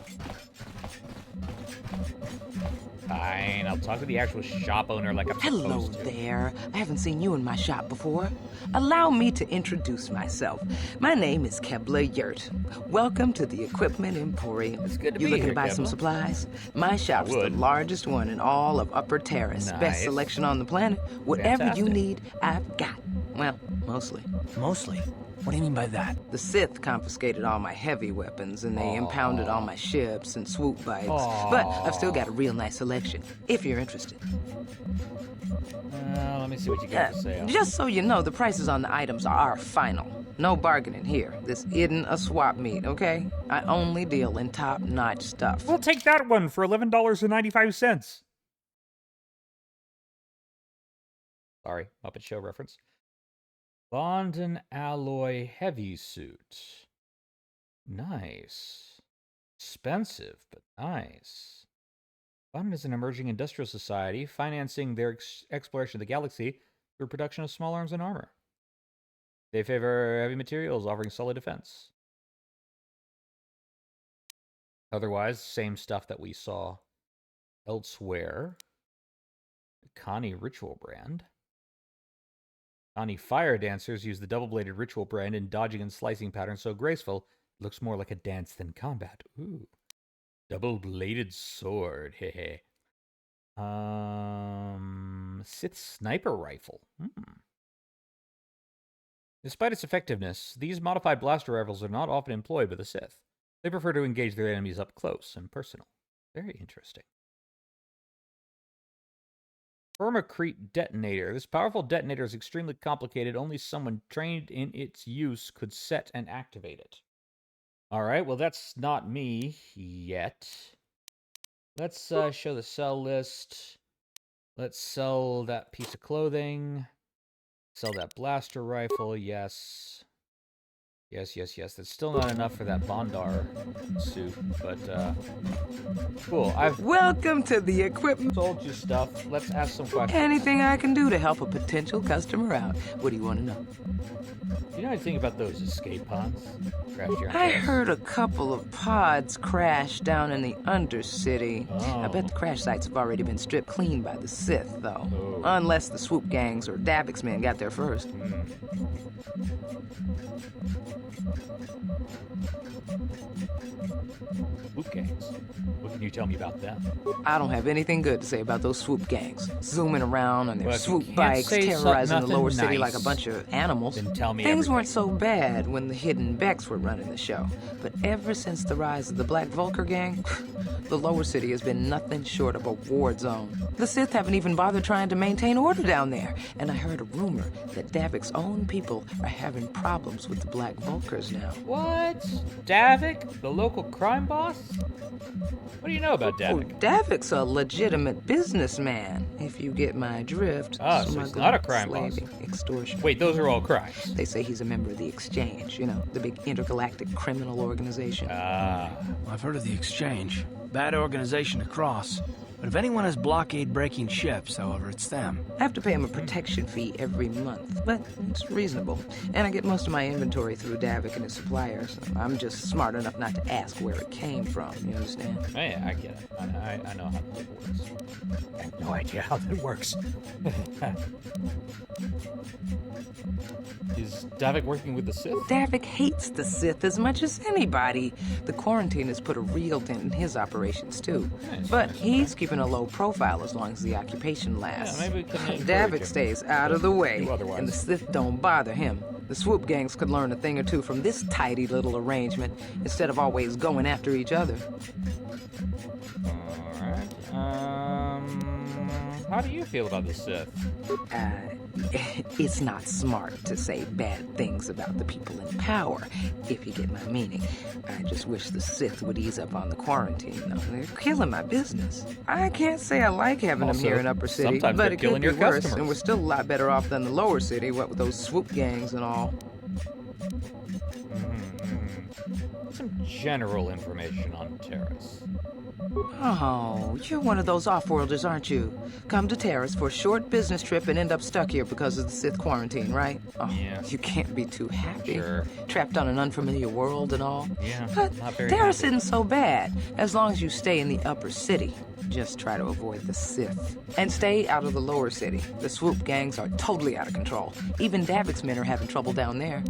Fine, I'll talk to the actual shop owner like I'm Hello supposed to. there. I haven't seen you in my shop before. Allow me to introduce myself. My name is Kebler Yurt. Welcome to the Equipment Emporium. It's good to You be looking here, to buy some Kebler. supplies? My shop's the would. largest one in all of Upper Terrace. Nice. Best selection on the planet. Whatever you Fantastic. need, I've got. Well, mostly. Mostly? What do you mean by that? The Sith confiscated all my heavy weapons and they impounded all my ships and swoop bikes. But I've still got a real nice selection, if you're interested. Let me see what you got to say. Just so you know, the prices on the items are final. No bargaining here. This isn't a swap meet, okay? I only deal in top-notch stuff. We'll take that one for $11.95. Sorry, Muppet Show reference. Bond and alloy heavy suit. Nice. Expensive, but nice. Bond is an emerging industrial society financing their exploration of the galaxy through production of small arms and armor. They favor heavy materials, offering solid defense. Otherwise, same stuff that we saw elsewhere. Connie Ritual brand. Connie Fire Dancers use the double-bladed Ritual brand in dodging and slicing patterns so graceful, it looks more like a dance than combat. Ooh. Double-bladed sword, hehe. Sith Sniper Rifle. Despite its effectiveness, these modified blaster rifles are not often employed by the Sith. They prefer to engage their enemies up close and personal. Very interesting. Permacrete detonator. This powerful detonator is extremely complicated. Only someone trained in its use could set and activate it. Alright, well that's not me yet. Let's show the sell list. Let's sell that piece of clothing. Sell that blaster rifle, yes. Yes. That's still not enough for that Bondar suit, but, cool. I've Welcome to the Equipment. sold you stuff. Let's ask some questions. Anything I can do to help a potential customer out. What do you want to know? You know anything about those escape pods? Crashed here on I Terrace. heard a couple of pods crashed down in the Undercity. I bet Oh. the crash sites have already been stripped clean by the Sith, though. Oh. Unless the swoop gangs or Davix men got there first. Swoop gangs. What can you tell me about them? I don't have anything good to say about those swoop gangs. Zooming around on their Well, if you swoop can't bikes, say terrorizing the nothing lower city like a nice, bunch of animals. then tell me Things everything. weren't so bad when the Hidden Becks were running the show. But ever since the rise of the Black Vulcar gang, the lower city has been nothing short of a war zone. The Sith haven't even bothered trying to maintain order down there. And I heard a rumor that Davik's own people are having problems with the Black Vulcars now. What? Davik? The local crime boss? What do you know about Oh, Davik? Davik's a legitimate businessman, if you get my drift. Ah, so he's not a crime boss. Slaving, extortion. Wait, those are all crimes. They say he's a member of the Exchange, you know, the big intergalactic criminal organization. Ah. I've heard of the Exchange. Bad organization to cross. But if anyone has blockade-breaking ships, however, it's them. I have to pay him a protection fee every month, but it's reasonable. And I get most of my inventory through Davik and his suppliers. I'm just smart enough not to ask where it came from, you understand? Oh, yeah, I get it. I know how that works. I have no idea how that works. Is Davik working with the Sith? Davik hates the Sith as much as anybody. The quarantine has put a real dent in his operations, too. Nice, But nice. he's keeping a low profile as long as the occupation lasts. Yeah, maybe we can encourage Davik him stays out of the to way, do otherwise. and the Sith don't bother him. The swoop gangs could learn a thing or two from this tidy little arrangement instead of always going after each other. Alright. How do you feel about the Sith? It's not smart to say bad things about the people in power, if you get my meaning. I just wish the Sith would ease up on the quarantine, though. They're killing my business. I can't say I like having them Also, here in Upper City, sometimes but they're it could killing be your worse, customers. and we're still a lot better off than the Lower City, what with those swoop gangs and all. Some general information on T.R.A.S.H. Oh, you're one of those off-worlders, aren't you? Come to T.R.A.S.H for a short business trip and end up stuck here because of the Sith quarantine, right? Oh, Yeah. You can't be too happy. Sure. Trapped on an unfamiliar world and all. Yeah, But not very T.R.A.S.H happy. isn't so bad, as long as you stay in the Upper City. Just try to avoid the Sith. And stay out of the Lower City. The swoop gangs are totally out of control. Even Davik's men are having trouble down there.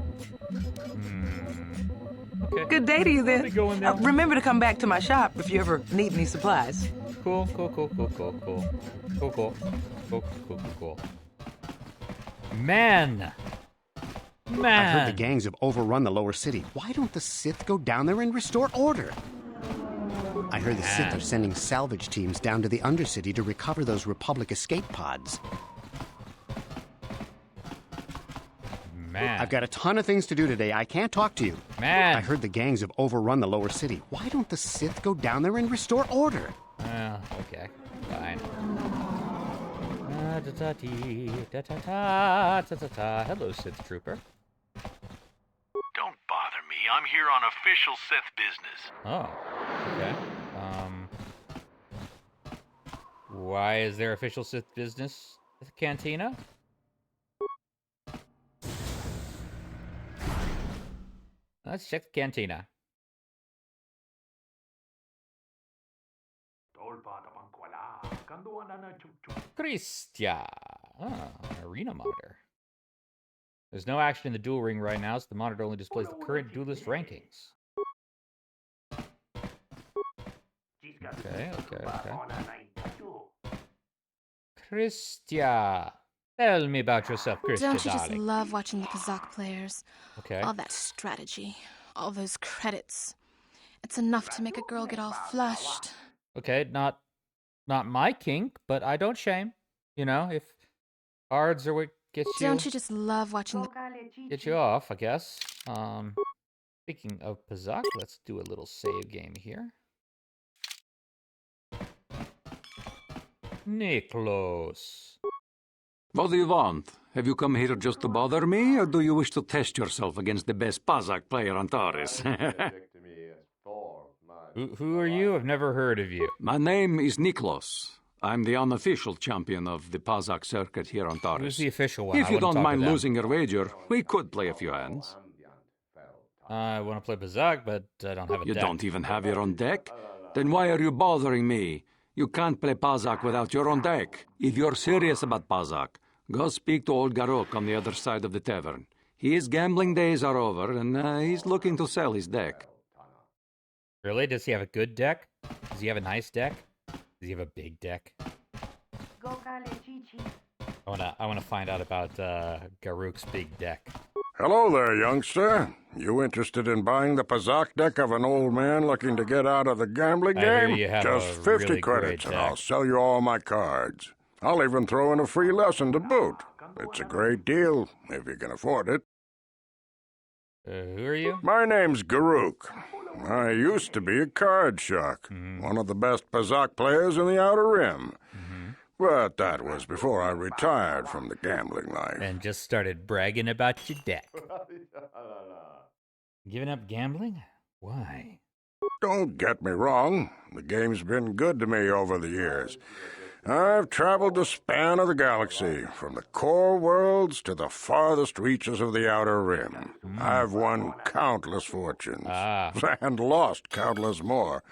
Okay. Good day to you, then. I'll be going there. Remember to come back to my shop if you ever need any supplies. Cool. Man! I heard the gangs have overrun the lower city. Why don't the Sith go down there and restore order? I heard the Sith are sending salvage teams down to the Undercity to recover those Republic escape pods. Man. I've got a ton of things to do today. I can't talk to you. Man. I heard the gangs have overrun the lower city. Why don't the Sith go down there and restore order? Okay. Fine. Hello, Sith Trooper. Don't bother me. I'm here on official Sith business. Oh, okay. Why is there official Sith business at the cantina? Let's check the cantina. Christia. Arena monitor. There's no action in the duel ring right now, so the monitor only displays the current duelist rankings. Okay. Christia. Tell me about yourself, Christia, Don't you just darling. love watching the Kazakh players? Okay. All that strategy, all those credits. It's enough to make a girl get all flushed. Okay, not my kink, but I don't shame. You know, if cards are what gets Don't you just love watching the... get you off, I guess. Speaking of Pazak, let's do a little save game here. Niklos. What do you want? Have you come here just to bother me, or do you wish to test yourself against the best Pazak player on T.R.A.S.H? Who are you? I've never heard of you. My name is Niklos. I'm the unofficial champion of the Pazak circuit here on T.R.A.S.H. Who's the official one? If I you wanna don't talk mind to them. losing your wager, we could play a few hands. I want to play Pazak, but I don't have a You deck. don't even have your own deck? Then why are you bothering me? You can't play Pazak without your own deck. If you're serious about Pazak, go speak to old Garok on the other side of the tavern. His gambling days are over, and he's looking to sell his deck. Really? Does he have a good deck? Does he have a nice deck? Does he have a big deck? I wanna find out about Garuk's big deck. Hello there, youngster. You interested in buying the Pazak deck of an old man looking to get out of the gambling I hear game? you have Just a 50 really credits great and I'll deck. sell you all my cards. I'll even throw in a free lesson to boot. It's a great deal, if you can afford it. Who are you? My name's Garuk. I used to be a card shark, one of the best Pazak players in the Outer Rim. But that was before I retired from the gambling life. And just started bragging about your deck. Giving up gambling? Why? Don't get me wrong. The game's been good to me over the years. I've traveled the span of the galaxy, from the core worlds to the farthest reaches of the Outer Rim. I've won countless fortunes, and lost countless more.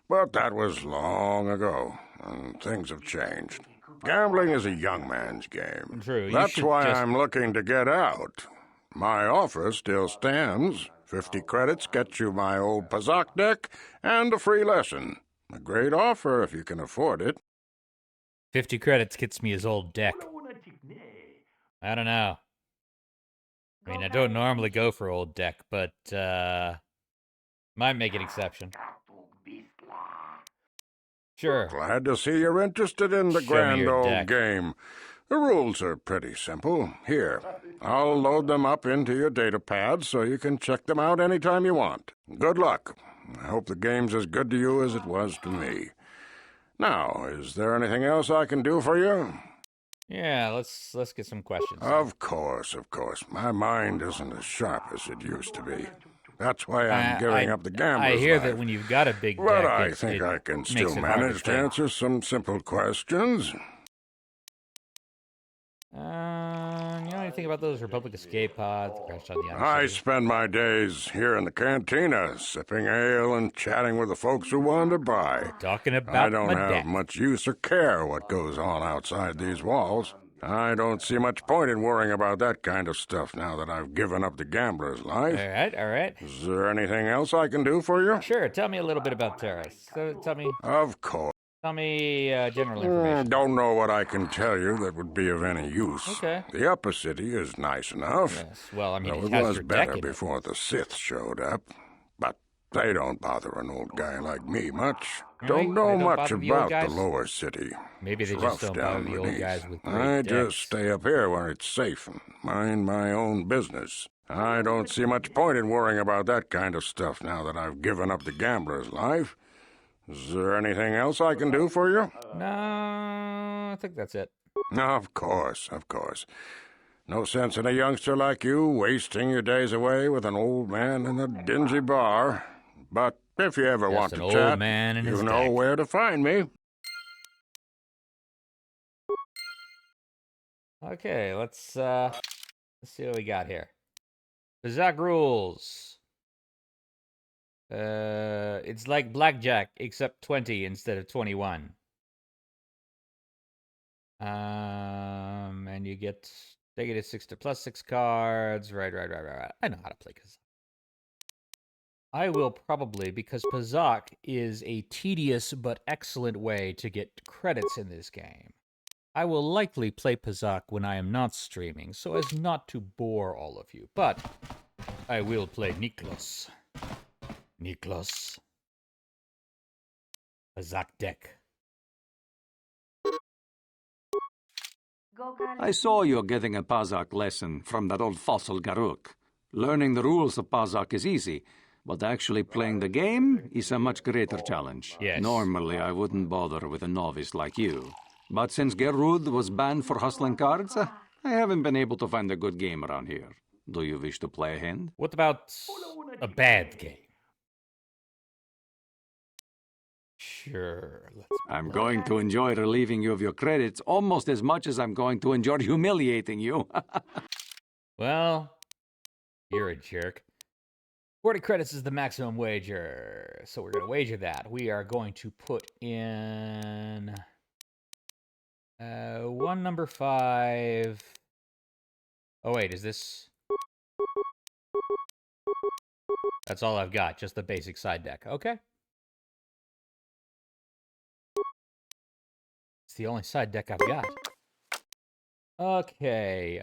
But that was long ago, and things have changed. Gambling is a young man's game. True. That's why I'm looking to get out. My offer still stands. 50 credits gets you my old Pazak deck and a free lesson. A great offer if you can afford it. 50 credits gets me his old deck. I don't know. I mean, I don't normally go for old deck, but might make an exception. Sure. Glad to see you're interested in the grand old game. The rules are pretty simple. Here, I'll load them up into your data pad so you can check them out anytime you want. Good luck. I hope the game's as good to you as it was to me. Now, is there anything else I can do for you? Yeah, let's get some questions. Of course. My mind isn't as sharp as it used to be. That's why I'm giving up the gambler's I hear life. that when you've got a big deck, But I think I can makes still it hard manage to think. answer some simple questions. You know anything about those Republic escape pods? Crashed on the I Undercity? spend my days here in the cantina, sipping ale and chatting with the folks who want to buy. Talking about I don't my have deck. much use or care what goes on outside these walls. I don't see much point in worrying about that kind of stuff now that I've given up the gambler's life. All right. Is there anything else I can do for you? Sure, tell me a little bit about T.R.A.S.H. So, tell me general information. Don't know what I can tell you that would be of any use. Okay. The upper city is nice enough. Yes, well, I mean, Though it it has was your better deck in it. before the Sith showed up. But they don't bother an old guy like me much. Really? Don't know They don't much bother the old about the guys? lower city. Maybe they It's just rough don't bother down the old beneath. guys with great I decks. just stay up here where it's safe and mind my own business. I don't see much point in worrying about that kind of stuff now that I've given up the gambler's life. Is there anything else I can do for you? No, I think that's it. Of course. No sense in a youngster like you wasting your days away with an old man in a dingy bar. But if you ever want an to old chat, man and you his know deck. where to find me. Okay, let's see what we got here. Pazak rules. It's like blackjack except 20 instead of 21. And you get -6 to +6 cards. Right. I know how to play Pazak. I will probably, because Pazak is a tedious but excellent way to get credits in this game. I will likely play Pazak when I am not streaming, so as not to bore all of you. But I will play Niklos. Pazak deck. I saw you getting a Pazak lesson from that old fossil Garuk. Learning the rules of Pazak is easy, but actually playing the game is a much greater challenge. Yes. Normally, I wouldn't bother with a novice like you. But since Gerud was banned for hustling cards, I haven't been able to find a good game around here. Do you wish to play a hand? What about a bad game? Sure. I'm going to enjoy relieving you of your credits almost as much as I'm going to enjoy humiliating you. Well, you're a jerk. 40 credits is the maximum wager, so we're going to wager that. We are going to put in one number 5. Oh, wait, is this... That's all I've got, just the basic side deck. Okay. It's the only side deck I've got. Okay,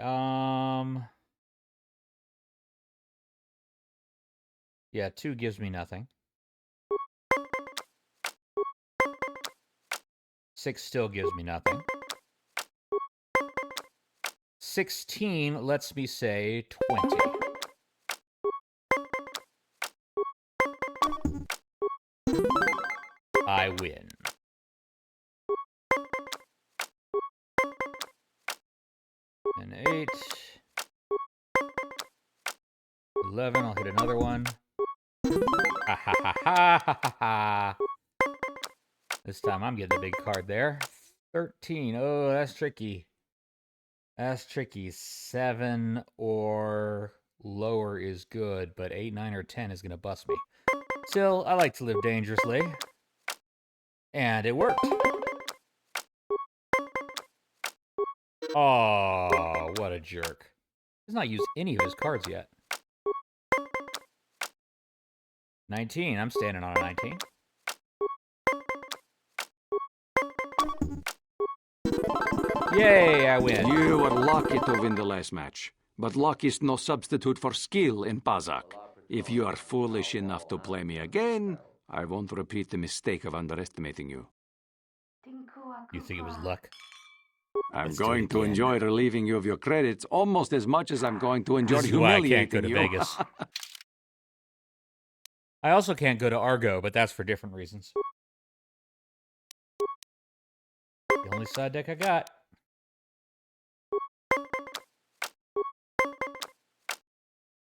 yeah, 2 gives me nothing. 6 still gives me nothing. 16 lets me say 20. I win. And 8. 11, I'll hit another one. Ha ha ha ha ha ha ha. This time I'm getting a big card there. 13. Oh, that's tricky. That's tricky. 7 or lower is good, but 8, 9, or 10 is going to bust me. Still, I like to live dangerously. And it worked. Oh, what a jerk. He's not used any of his cards yet. 19. I'm standing on a 19. Yay, I win. You were lucky to win the last match. But luck is no substitute for skill in Pazak. If you are foolish enough to play me again, I won't repeat the mistake of underestimating you. You think it was luck? I'm going to enjoy relieving you of your credits almost as much as I'm going to enjoy This is why I can't humiliating go to you. Vegas. I also can't go to Argo, but that's for different reasons. The only side deck I got.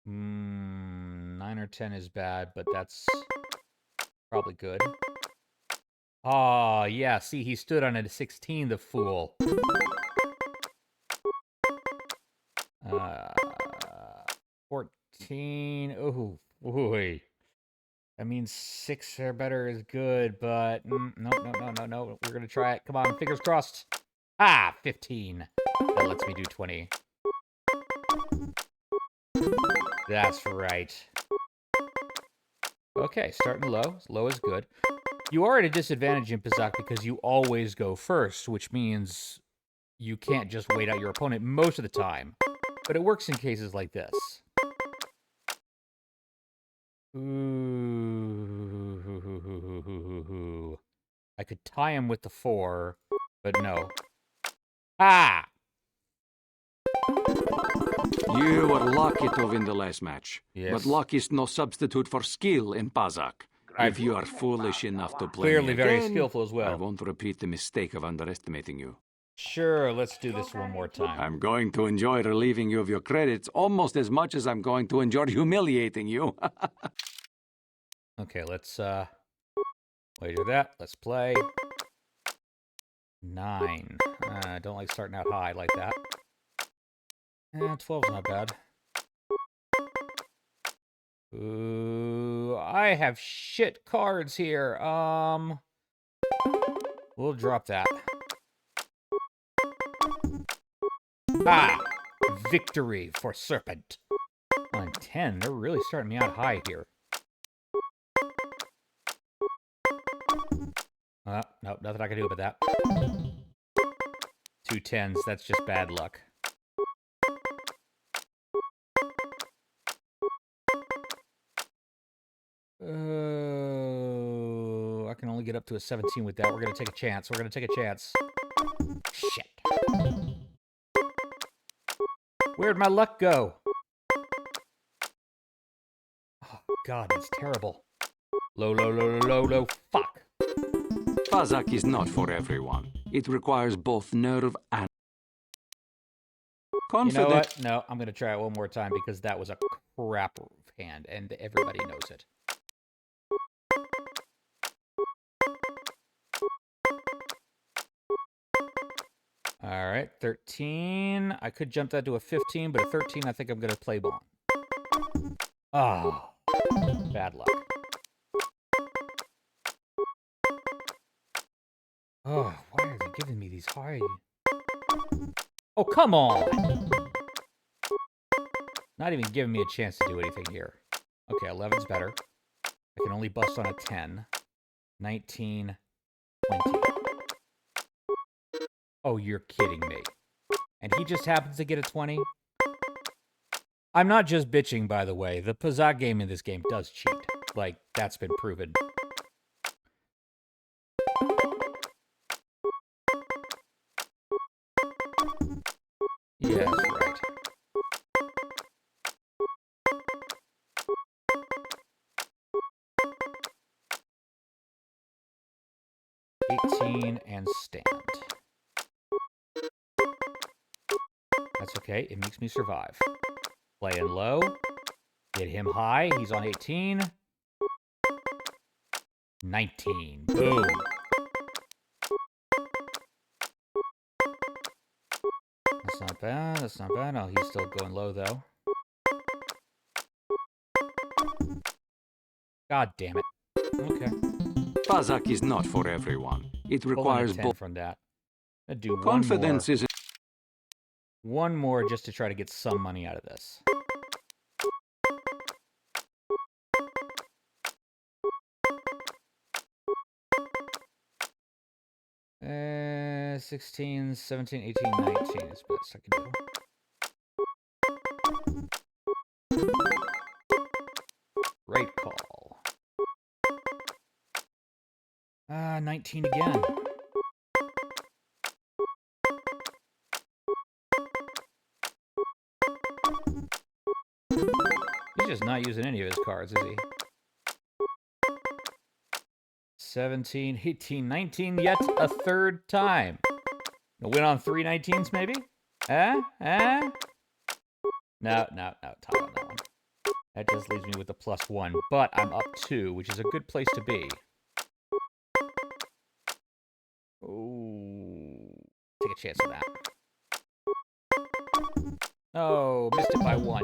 Hmm, 9 or 10 is bad, but that's probably good. Oh, yeah, see, he stood on a 16, the fool. 14. Oh, boy. That means 6 or better is good, but no. We're going to try it. Come on, fingers crossed. Ah, 15. That lets me do 20. That's right. Okay, starting low. Low is good. You are at a disadvantage in Pazak because you always go first, which means you can't just wait out your opponent most of the time. But it works in cases like this. Ooh. I could tie him with the 4, but no. Ah! You were lucky to win the last match. Yes. But luck is no substitute for skill in Pazak. If you are foolish enough to play Clearly me very again, skillful as well. I won't repeat the mistake of underestimating you. Sure, let's do this one more time. I'm going to enjoy relieving you of your credits almost as much as I'm going to enjoy humiliating you. Okay, let's wager that. Let's play. 9. I don't like starting out high like that. 12's not bad. Ooh, I have shit cards here. We'll drop that. Ah! Victory for Serpent. On 10, they're really starting me out high here. Nope, nothing I can do about that. 2 10s, that's just bad luck. I can only get up to a 17 with that. We're going to take a chance. Shit. Where'd my luck go? Oh, God, that's terrible. Low. Fuck. Pazak is not for everyone. It requires both nerve and confidence. You know what? No, I'm going to try it one more time because that was a crap hand, and everybody knows it. All right, 13. I could jump that to a 15, but a 13 I think I'm going to play ball. Oh, bad luck. Oh, why are they giving me these high? Oh, come on! Not even giving me a chance to do anything here. Okay, 11's better. I can only bust on a 10. 19, 20. Oh, you're kidding me. And he just happens to get a 20? I'm not just bitching, by the way. The Pazak game in this game does cheat. Like, that's been proven. Yes, right. And stand. That's okay. It makes me survive. Playing low. Get him high. He's on 18. 19. Boom. That's not bad. That's not bad. Oh, he's still going low, though. God damn it. Okay. Pazak is not for everyone. It requires both from that. I'd do confidence one more. is One more just to try to get some money out of this. Uh, 16, 17, 18, 19 is best I can do. Great call. 19 again. He's just not using any of his cards, is he? 17, 18, 19, yet a third time. A win on 3 19s, maybe? No, tie on that one. That just leaves me with a +1, but I'm up 2, which is a good place to be. Ooh, take a chance on that. Oh, missed it by 1.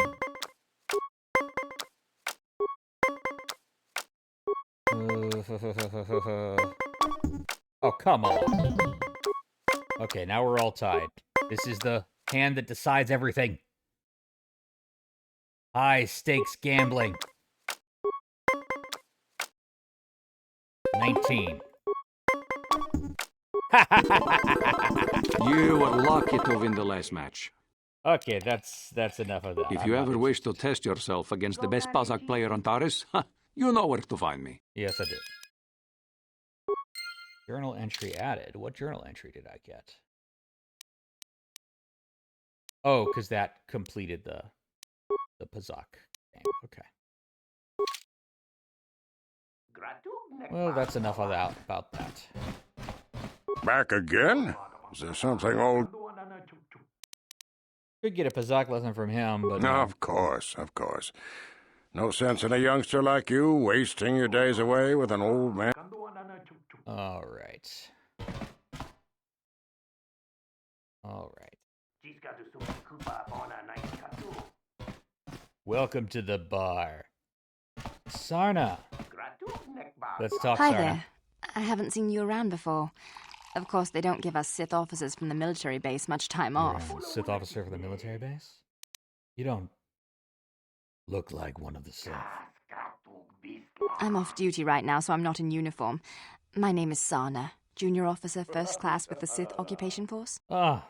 Oh, come on. Okay, now we're all tied. This is the hand that decides everything. High stakes gambling. 19. You were lucky to win the last match. Okay, that's enough of that. If you ever wish to test yourself against the best Pazak player on T.R.A.S.H, you know where to find me. Yes, I do. Journal entry added. What journal entry did I get? Oh, because that completed the Pazak game. Okay. Well, that's enough of that about that. Back again? Is there something old? Could get a Pazak lesson from him, but no. Of course. No sense in a youngster like you wasting your days away with an old man. All right. Welcome to the bar. Sarna. Let's talk, Hi Sarna. there. I haven't seen you around before. Of course, they don't give us Sith officers from the military base much time off. You're a Sith officer for the military base? You don't look like one of the Sith. I'm off duty right now, so I'm not in uniform. My name is Sarna, junior officer, first class with the Sith occupation force. Ah.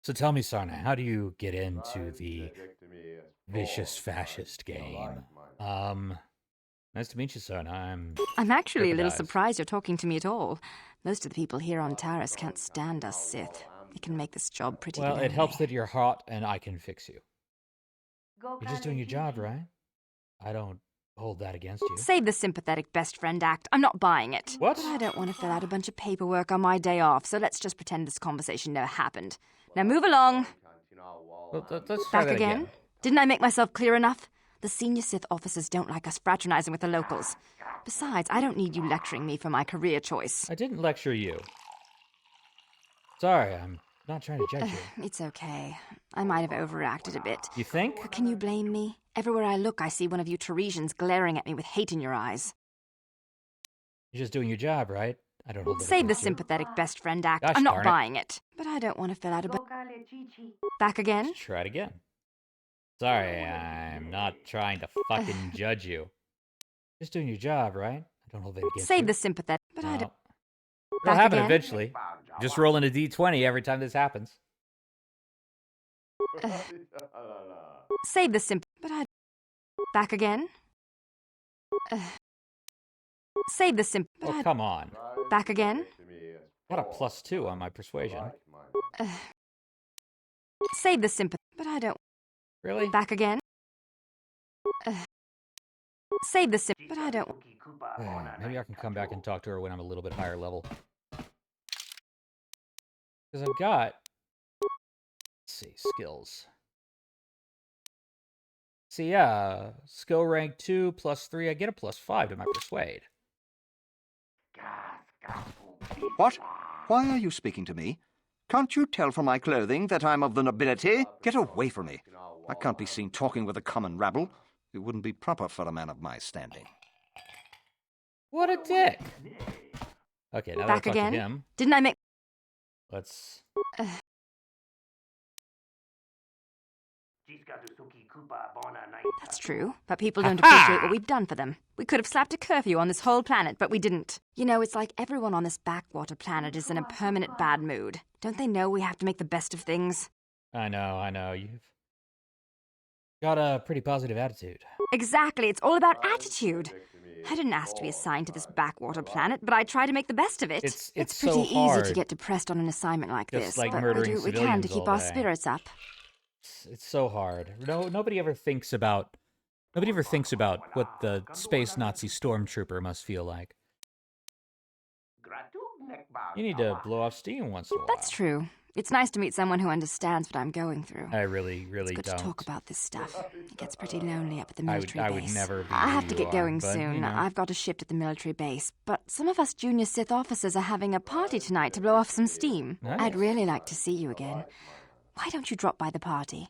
So tell me, Sarna, how do you get into the vicious fascist game? Nice to meet you, Sarna. I'm actually a little surprised you're talking to me at all. Most of the people here on T.R.A.S.H can't stand us Sith. It can make this job pretty lonely. It helps that you're hot and I can fix you. You're just doing your job, right? I don't hold that against you. Save the sympathetic best friend act. I'm not buying it. What? But I don't want to fill out a bunch of paperwork on my day off, so let's just pretend this conversation never happened. Now move along. Well, let's try Back that again? Didn't I make myself clear enough? The senior Sith officers don't like us fraternizing with the locals. Besides, I don't need you lecturing me for my career choice. I didn't lecture you. Sorry, I'm not trying to judge you. It's okay. I might have overreacted a bit. You think? But can you blame me? Everywhere I look, I see one of you Teresians glaring at me with hate in your eyes. You're just doing your job, right? I don't hold that Save the against you. sympathetic best friend act. Gosh, I'm not darn it. buying it. But I don't want to fill out a... Back again? Let's try it again. Sorry, I'm not trying to fucking judge you. Just doing your job, right? I don't hold it against you. Save the sympathetic, but I don't. It'll happen again? eventually. Just rolling a d20 every time this happens. Save the but I. Back again? Save the but Oh, I. come on. Back again? Got a +2 on my persuasion. Save the but I don't. Really? Back again? Save the but I don't. Maybe I can come back and talk to her when I'm a little bit higher level. Because I've got... Let's see, skills. See, yeah, skill rank 2 +3, I get a +5 to my persuade. What? Why are you speaking to me? Can't you tell from my clothing that I'm of the nobility? Get away from me. I can't be seen talking with the common rabble. It wouldn't be proper for a man of my standing. What a dick! Okay, now Back that I talk again? to him... Didn't I make... Let's... That's true, but people don't appreciate what we've done for them. We could have slapped a curfew on this whole planet, but we didn't. You know, it's like everyone on this backwater planet is in a permanent bad mood. Don't they know we have to make the best of things? I know. You've got a pretty positive attitude. Exactly, it's all about attitude. I didn't ask to be assigned to this backwater planet, but I try to make the best of it. It's pretty so hard. easy to get depressed on an assignment like Just this, like but we murdering do what we can civilians to keep all our day. spirits up. It's so hard. Nobody ever thinks about what the space Nazi stormtrooper must feel like. You need to blow off steam once in a while. That's true. It's nice to meet someone who understands what I'm going through. I really It's good don't. to talk about this stuff. It gets pretty lonely up at the military I base. would never be I who have to you get going are, but, soon. you know. I've got a shift at the military base, but some of us junior Sith officers are having a party tonight to blow off some steam. Nice. I'd really like to see you again. Why don't you drop by the party?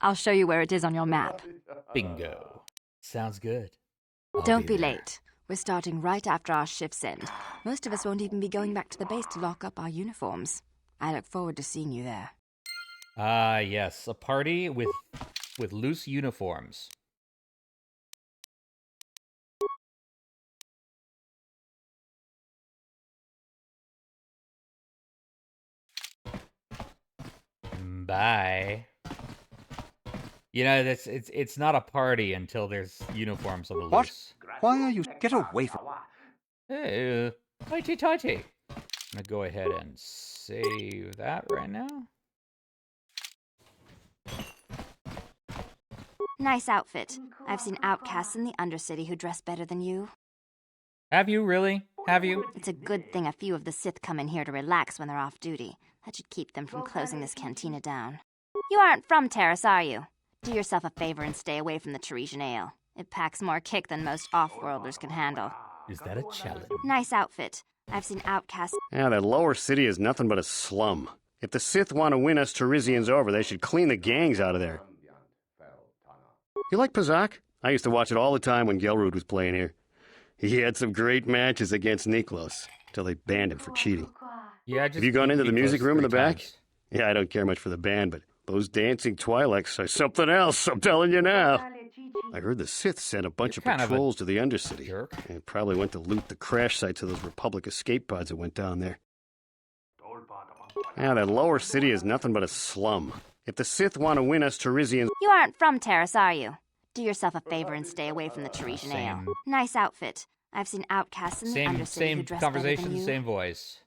I'll show you where it is on your map. Bingo. Sounds good. Don't be late. We're starting right after our shifts end. Most of us won't even be going back to the base to lock up our uniforms. I look forward to seeing you there. Ah, yes, a party with loose uniforms. Bye. You know, it's not a party until there's uniforms on the What? loose. Why are you... Get away from... Hey, tighty. I'm gonna go ahead and save that right now. Nice outfit. I've seen outcasts in the Undercity who dress better than you. Have you really? Have you? It's a good thing a few of the Sith come in here to relax when they're off duty. That should keep them from closing this cantina down. You aren't from T.R.A.S.H, are you? Do yourself a favor and stay away from the Teresian ale. It packs more kick than most off-worlders can handle. Is that a challenge? Nice outfit. I've seen outcasts... Yeah, that lower city is nothing but a slum. If the Sith want to win us Teresians over, they should clean the gangs out of there. You like Pazak? I used to watch it all the time when Gelrud was playing here. He had some great matches against Niklos, till they banned him for cheating. Yeah, Have you gone into the music room in the back? Yeah, I don't care much for the band, but those dancing Twi'leks are something else, I'm telling you now. I heard the Sith sent a bunch of patrols to the Undercity. And probably went to loot the crash sites of those Republic escape pods that went down there. Yeah, that lower city is nothing but a slum. If the Sith want to win us Teresians... You aren't from T.R.A.S.H, are you? Do yourself a favor and stay away from the Teresian ale. Nice outfit. I've seen outcasts in the Undercity who dress better than conversation, you. same voice.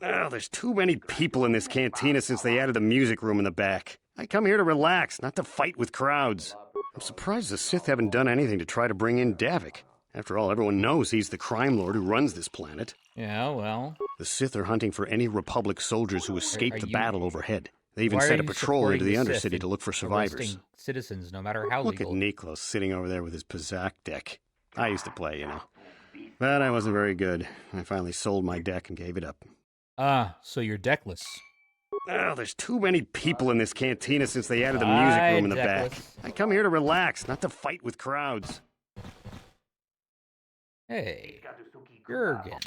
Oh, there's too many people in this cantina since they added the music room in the back. I come here to relax, not to fight with crowds. I'm surprised the Sith haven't done anything to try to bring in Davik. After all, everyone knows he's the crime lord who runs this planet. Yeah, well... The Sith are hunting for any Republic soldiers who escaped the battle overhead. They even Why are sent a you patrol into the supporting the Undercity Sith to look for in survivors. arresting citizens, no matter how Look legal. at Niklos sitting over there with his Pazak deck. I used to play, you know. But I wasn't very good. I finally sold my deck and gave it up. Ah, so you're deckless. Oh, there's too many people in this cantina since they added the music room in the back. I come here to relax, not to fight with crowds. Hey, Jurgen.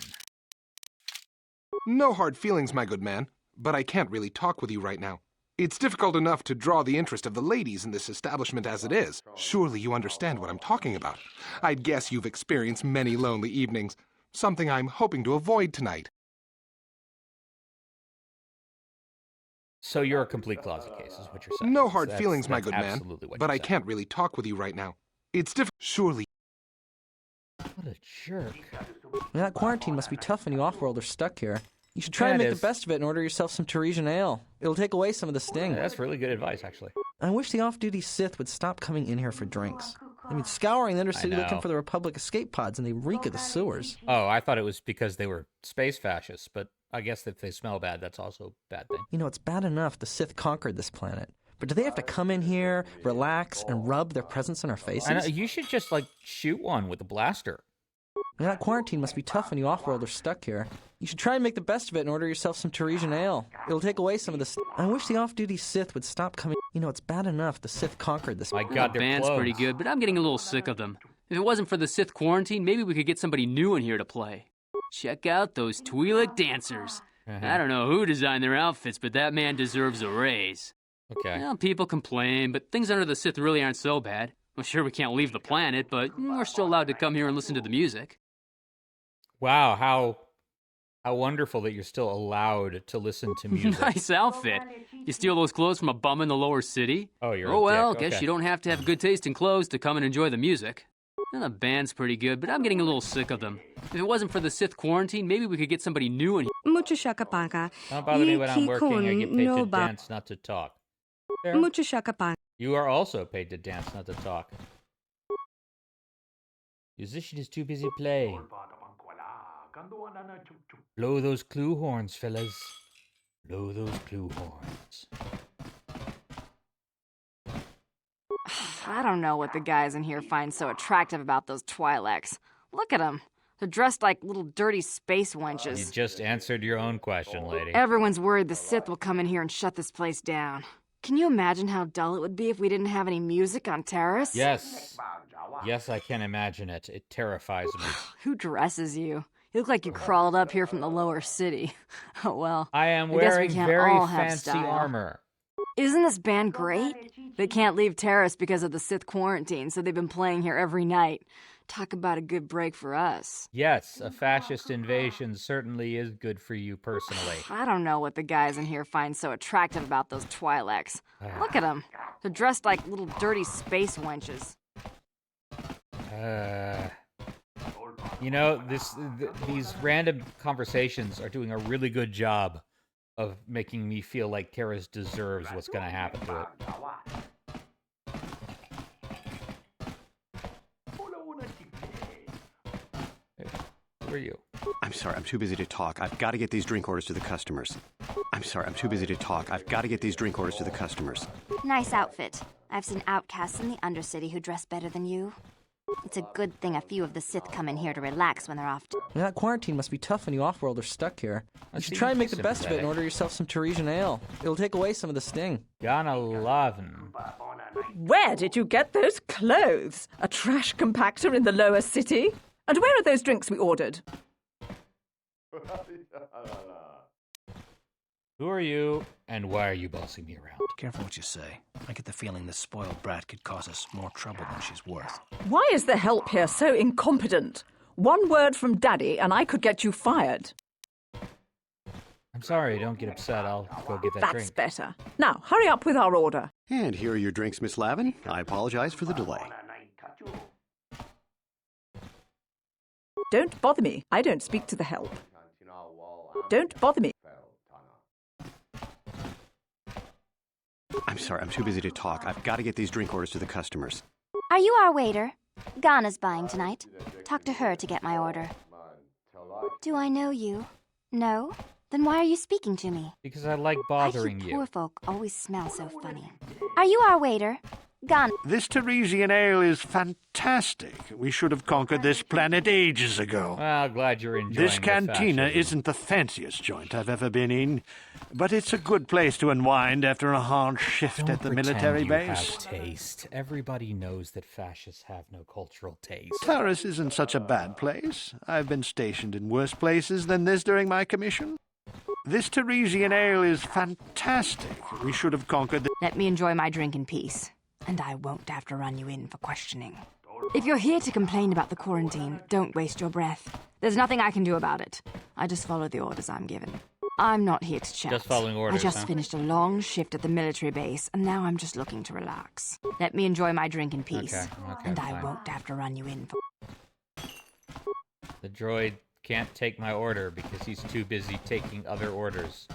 No hard feelings, my good man, but I can't really talk with you right now. It's difficult enough to draw the interest of the ladies in this establishment as it is. Surely you understand what I'm talking about. I'd guess you've experienced many lonely evenings, something I'm hoping to avoid tonight. So you're a complete closet case, is what you're saying. No hard feelings, my good man. Absolutely what But you're I saying. can't really talk with you right now. It's difficult. Surely. What a jerk. That quarantine must be tough on you off-worlders stuck here. You should try and make the best of it and order yourself some T.R.A.S.H ale. It'll take away some of the sting. Yeah, that's really good advice, actually. I wish the off-duty Sith would stop coming in here for drinks. I mean, scouring the Undercity looking for the Republic escape pods, and they reek of the sewers. Oh, I thought it was because they were space fascists, but I guess if they smell bad, that's also a bad thing. You know, it's bad enough the Sith conquered this planet. But do they have to come in here, relax, and rub their presence in our faces? I know, you should just, like, shoot one with a blaster. That quarantine must be tough on you off-worlders stuck here. You should try and make the best of it and order yourself some T.R.A.S.H ale. It'll take away some of the I wish the off-duty Sith would stop coming. You know, it's bad enough the Sith conquered this. My God, the band's pretty good, but I'm getting a little sick of them. If it wasn't for the Sith quarantine, maybe we could get somebody new in here to play. Check out those Twi'lek dancers. I don't know who designed their outfits, but that man deserves a raise. Okay. Well, people complain, but things under the Sith really aren't so bad. Well, sure, we can't leave the planet, but we're still allowed to come here and listen to the music. Wow, how wonderful that you're still allowed to listen to music. Nice outfit. You steal those clothes from a bum in the lower city? Oh, you're Oh, well, dick. guess Okay. you don't have to have good taste in clothes to come and enjoy the music. Well, the band's pretty good, but I'm getting a little sick of them. If it wasn't for the Sith quarantine, maybe we could get somebody new in here. Mucho shakapaka. Don't bother me when I'm working. I get paid to dance, not to talk. Fair. Mucho shakapaka. You are also paid to dance, not to talk. Musician is too busy playing. Blow those clue horns, fellas. Blow those clue horns. I don't know what the guys in here find so attractive about those Twi'leks. Look at them. They're dressed like little dirty space wenches. You just answered your own question, lady. Everyone's worried the Sith will come in here and shut this place down. Can you imagine how dull it would be if we didn't have any music on T.R.A.S.H? Yes. Yes, I can imagine it. It terrifies me. Who dresses you? You look like you crawled up here from the lower city. Oh, well. I am I guess we wearing can't very all have fancy style. armor. Isn't this band great? They can't leave T.R.A.S.H because of the Sith quarantine, so they've been playing here every night. Talk about a good break for us. Yes, a fascist invasion certainly is good for you personally. I don't know what the guys in here find so attractive about those Twi'leks. Look at them. They're dressed like little dirty space wenches. You know, these random conversations are doing a really good job of making me feel like T.R.A.S.H deserves what's going to happen to it. Hey, who are you? I'm sorry, I'm too busy to talk. I've got to get these drink orders to the customers. I'm sorry, I'm too busy to talk. I've got to get these drink orders to the customers. Nice outfit. I've seen outcasts in the Undercity who dress better than you. It's a good thing a few of the Sith come in here to relax when they're off. That quarantine must be tough on you off-worlders stuck here. You should try and make the best of it and order yourself some T.R.A.S.H ale. It'll take away some of the sting. Gonna love him. Where did you get those clothes? A trash compactor in the lower city? And where are those drinks we ordered? Who are you, and why are you bossing me around? Careful what you say. I get the feeling this spoiled brat could cause us more trouble than she's worth. Why is the help here so incompetent? One word from Daddy and I could get you fired. I'm sorry, don't get upset. I'll go get that That's drink. better. Now, hurry up with our order. And here are your drinks, Miss Lavin. I apologize for the delay. Don't bother me. I don't speak to the help. Don't bother me. I'm sorry, I'm too busy to talk. I've got to get these drink orders to the customers. Are you our waiter? Ghana's buying tonight. Talk to her to get my order. Do I know you? No? Then why are you speaking to me? Because I like bothering Why do you. poor folk always smell so funny? Are you our waiter? Ghana. This T.R.A.S.H ale is fantastic. We should have conquered this planet ages ago. Well, glad you're enjoying This the cantina fascism. isn't the fanciest joint I've ever been in, but it's a good place to unwind after a hard shift Don't at the pretend military you base. have taste. Everybody knows that fascists have no cultural taste. T.R.A.S.H isn't such a bad place. I've been stationed in worse places than this during my commission. This Teresian ale is fantastic. We should have conquered the... Let me enjoy my drink in peace, and I won't have to run you in for questioning. If you're here to complain about the quarantine, don't waste your breath. There's nothing I can do about it. I just follow the orders I'm given. I'm not here to chat. Just following orders, I just huh? finished a long shift at the military base, and now I'm just looking to relax. Let me enjoy my drink in peace, and I fine. won't have to run you in for... The droid can't take my order because he's too busy taking other orders.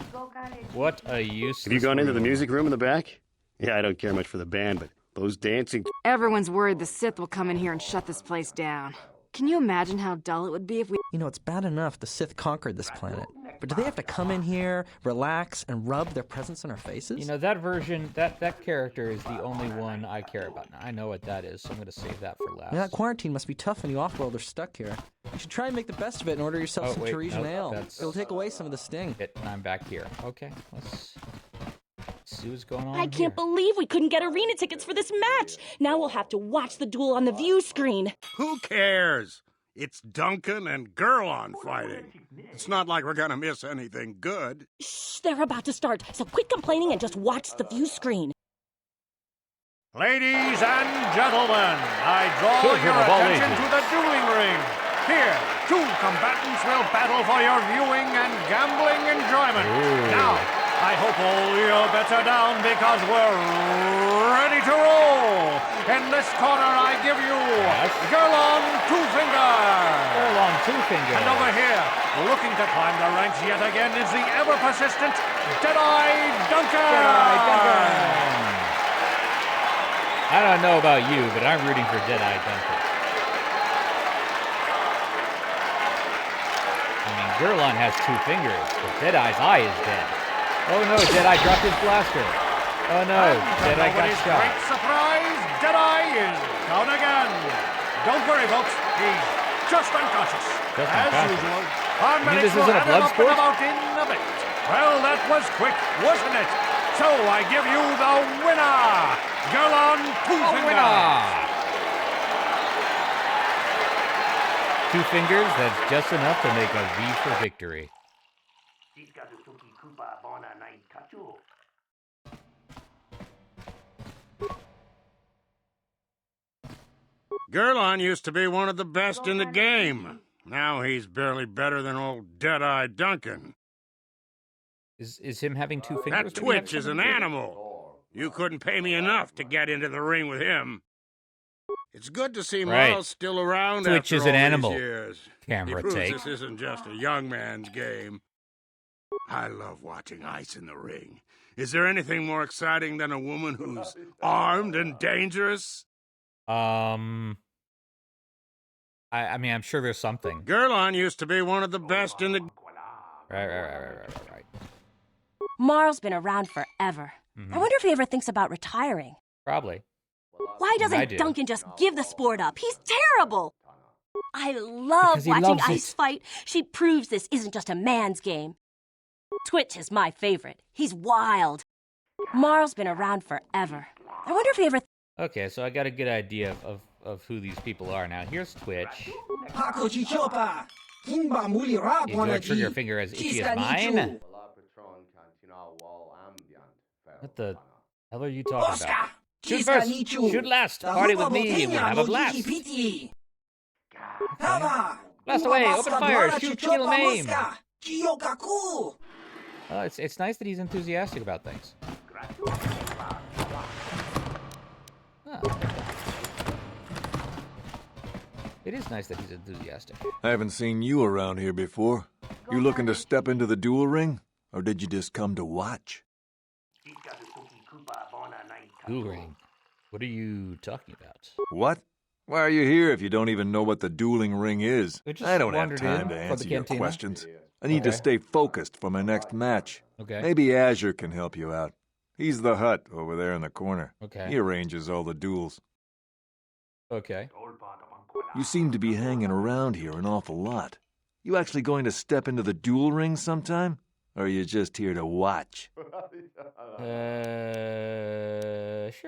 What a useless... Have you gone into the room. music room in the back? Yeah, I don't care much for the band, but those dancing... Everyone's worried the Sith will come in here and shut this place down. Can you imagine how dull it would be if we... You know, it's bad enough the Sith conquered this planet. But do they have to come in here, relax, and rub their presence in our faces? You know, that version, that character is the only one I care about. Now, I know what that is, so I'm going to save that for last. Yeah, that quarantine must be tough when you off-world are stuck here. You should try and make the best of it and order yourself some Teresian ale. It'll take away some of the sting. I'm back here. Okay, let's see what's going on I can't believe we couldn't get arena tickets for this match. Now we'll have to watch the duel on the view screen. Who cares? It's Duncan and Gurlon fighting. It's not like we're gonna miss anything good. Shh, they're about to start, so quit complaining and just watch the view screen. Ladies and gentlemen, I draw Children your of all attention ages. to the dueling ring. Here, two combatants will battle for your viewing and gambling enjoyment. Now, I hope all your bets are down because we're ready to roll. In this corner, I give you Gurlon Two-Finger. Gurlon Two-Finger. And over here, looking to climb the ranks yet again, is the ever-persistent Deadeye Duncan. Deadeye Duncan. I don't know about you, but I'm rooting for Deadeye Duncan. I mean, Gurlon has 2 fingers, but Deadeye's eye is dead. Oh no, Deadeye dropped his blaster. Oh no, Deadeye got shot. Great surprise, Deadeye is down again. Don't worry, folks. He's just unconscious. Just As unconscious. usual. You Our mean minutes this will isn't a add blood up sport? and about in a bit. Well, that was quick, wasn't it? So I give you the winner, Gurlon Two-Finger. 2 fingers, that's just enough to make a V for victory. Gurlon used to be one of the best in the game. Now he's barely better than old Deadeye Duncan. Is him having 2 fingers? That Twitch is an animal. You couldn't pay me enough to get into the ring with him. It's good to see Right. Miles still around Twitch after is all an these animal. years. Camera he proves take. this isn't just a young man's game. I love watching ice in the ring. Is there anything more exciting than a woman who's armed and dangerous? I mean, I'm sure there's something. Gurlon used to be one of the best in the... Right. Marl's been around forever. I wonder if he ever thinks about retiring. Probably. Why I doesn't do. Duncan just give the sport up? He's terrible! I love Because he watching loves Ice it. fight. She proves this isn't just a man's game. Twitch is my favorite. He's wild. Marl's been around forever. I wonder if he ever... Okay, so I got a good idea of who these people are now. Here's Twitch. Is your trigger finger as itchy as mine? What the hell are you talking about? Shoot first! Shoot last! Party with me and we'll have a blast! Okay. Blast away! Open fire! Shoot, kill, maim! It's nice that he's enthusiastic about things. It is nice that he's enthusiastic. I haven't seen you around here before. You looking to step into the duel ring? Or did you just come to watch? Duel ring? What are you talking about? What? Why are you here if you don't even know what the dueling ring is? just I don't have wandered time in to for the answer your cantina. questions. I need to Okay. stay focused for my next match. Okay. Maybe Azure can help you out. He's the Hut over there in the corner. Okay. He arranges all the duels. Okay. You seem to be hanging around here an awful lot. You actually going to step into the duel ring sometime? Or are you just here to watch? Sure,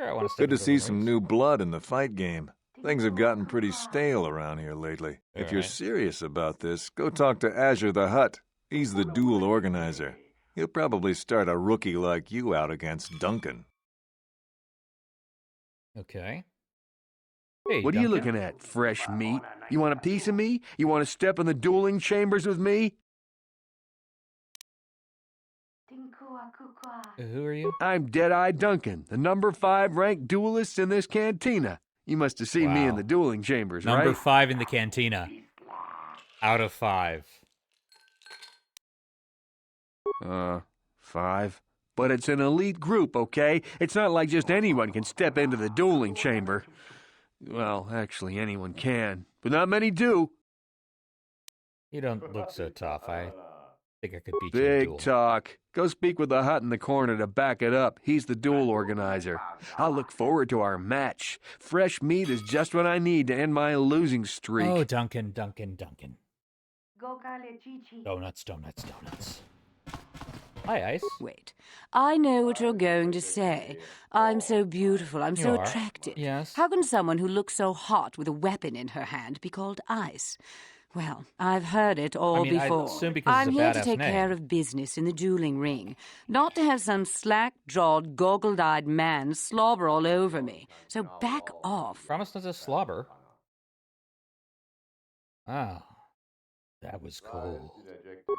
I want to Good to see some new blood in the fight game. Things have gotten pretty stale around here lately. If you're Alright. serious about this, go talk to Azure the Hut. He's the duel organizer. He'll probably start a rookie like you out against Duncan. Okay. Hey, what are you Duncan. looking at, fresh meat? You want a piece of me? You want to step in the dueling chambers with me? Who are you? I'm Deadeye Duncan, the number 5 ranked duelist in this cantina. You must have seen me in the dueling chambers, Number right? 5 in the cantina. Out of 5. 5. But it's an elite group, okay? It's not like just anyone can step into the dueling chamber. Well, actually, anyone can, but not many do. You don't look so tough. I think I could beat you in a duel. Big talk. Go speak with the hut in the corner to back it up. He's the duel organizer. I'll look forward to our match. Fresh meat is just what I need to end my losing streak. Oh, Duncan. Donuts. Hi, Ice. Wait, I know what you're going to say. I'm so beautiful, I'm so You are. attractive. Yes. How can someone who looks so hot with a weapon in her hand be called Ice? Well, I've heard it all I before. assume because I'm it's a here to badass take name. care of business in the dueling ring, not to have some slack-jawed, goggle-eyed man slobber all over me. So back off. Promise not to slobber. Ah, that was cold.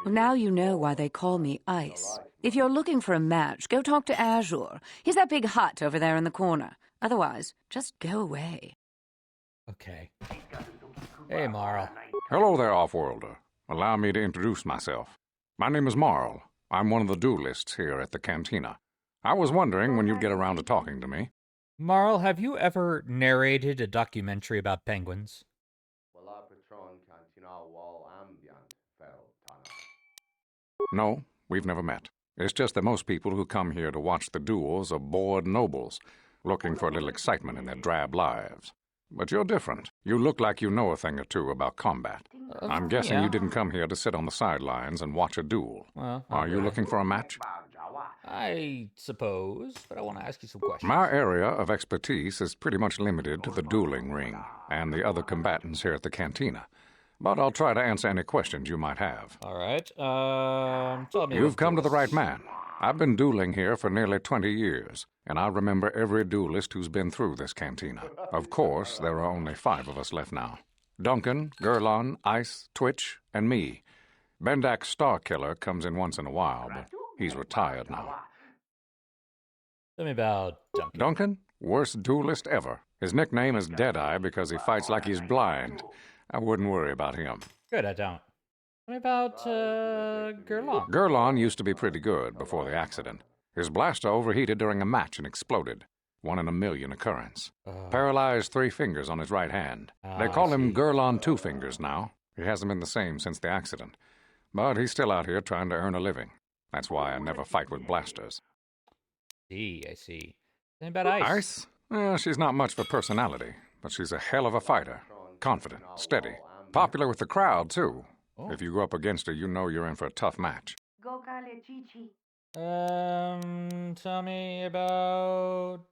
Well, now you know why they call me Ice. If you're looking for a match, go talk to Azure. He's that big hut over there in the corner. Otherwise, just go away. Okay. Hey, Marl. Hello there, Offworlder. Allow me to introduce myself. My name is Marl. I'm one of the duelists here at the cantina. I was wondering when you'd get around to talking to me. Marl, have you ever narrated a documentary about penguins? No, we've never met. It's just that most people who come here to watch the duels are bored nobles, looking for a little excitement in their drab lives. But you're different. You look like you know a thing or two about combat. I'm guessing yeah. you didn't come here to sit on the sidelines and watch a duel. Well, Are you looking for a match? I suppose, but I want to ask you some questions. My area of expertise is pretty much limited to the dueling ring and the other combatants here at the cantina. But I'll try to answer any questions you might have. All right. Tell me. You've come to the right man. I've been dueling here for nearly 20 years, and I remember every duelist who's been through this cantina. Of course, there are only 5 of us left now. Duncan, Gurlon, Ice, Twitch, and me. Bendak's Starkiller comes in once in a while, but he's retired now. Tell me about Duncan. Duncan? Worst duelist ever. His nickname is Deadeye because he fights like he's blind. I wouldn't worry about him. Good, I don't. Tell me about Gurlon. Gurlon used to be pretty good before the accident. His blaster overheated during a match and exploded. 1 in a million occurrence. Paralyzed 3 fingers on his right hand. They call him Gurlon Two Fingers now. He hasn't been the same since the accident. But he's still out here trying to earn a living. That's why I never fight with blasters. I see. Tell me about Ice. Ice? Well, she's not much of a personality, but she's a hell of a fighter. Confident, steady. Popular with the crowd, too. Oh. If you go up against her, you know you're in for a tough match. Tell me about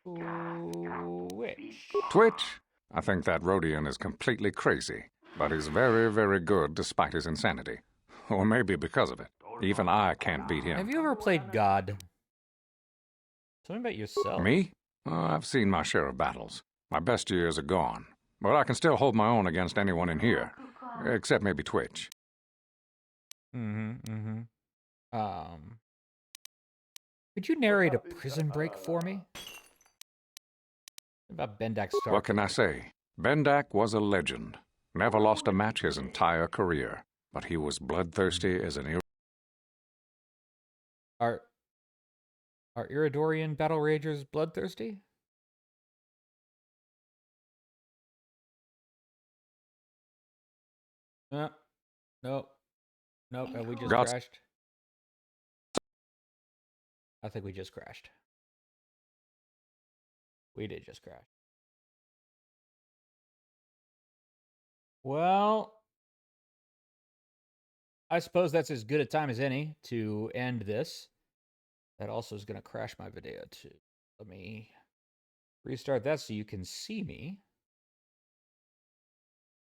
Twitch. Twitch? I think that Rhodian is completely crazy, but he's very, very good despite his insanity. Or maybe because of it. Even I can't beat him. Have you ever played God? Tell me about yourself. Me? I've seen my share of battles. My best years are gone. But I can still hold my own against anyone in here. Except maybe Twitch. Could you narrate a prison break for me? About Bendak Stark. What can I say? Bendak was a legend. Never lost a match his entire career. But he was bloodthirsty as an Are Iridorian battle ragers bloodthirsty? Nope. And we just crashed. I think we just crashed. We did just crash. Well, I suppose that's as good a time as any to end this. That also is going to crash my video too. Let me restart that so you can see me.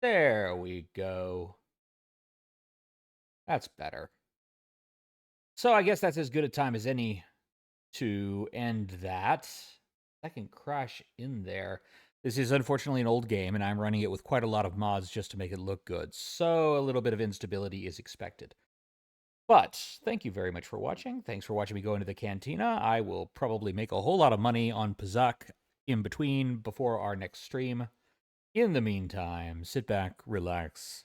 There we go. That's better. So I guess that's as good a time as any to end that. Second crash in there. This is unfortunately an old game, and I'm running it with quite a lot of mods just to make it look good. So a little bit of instability is expected. But thank you very much for watching. Thanks for watching me go into the cantina. I will probably make a whole lot of money on Pazak in between before our next stream. In the meantime, sit back, relax,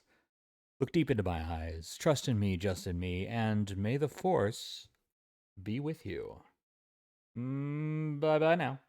look deep into my eyes, trust in me, just in me, and may the Force be with you. Bye-bye now.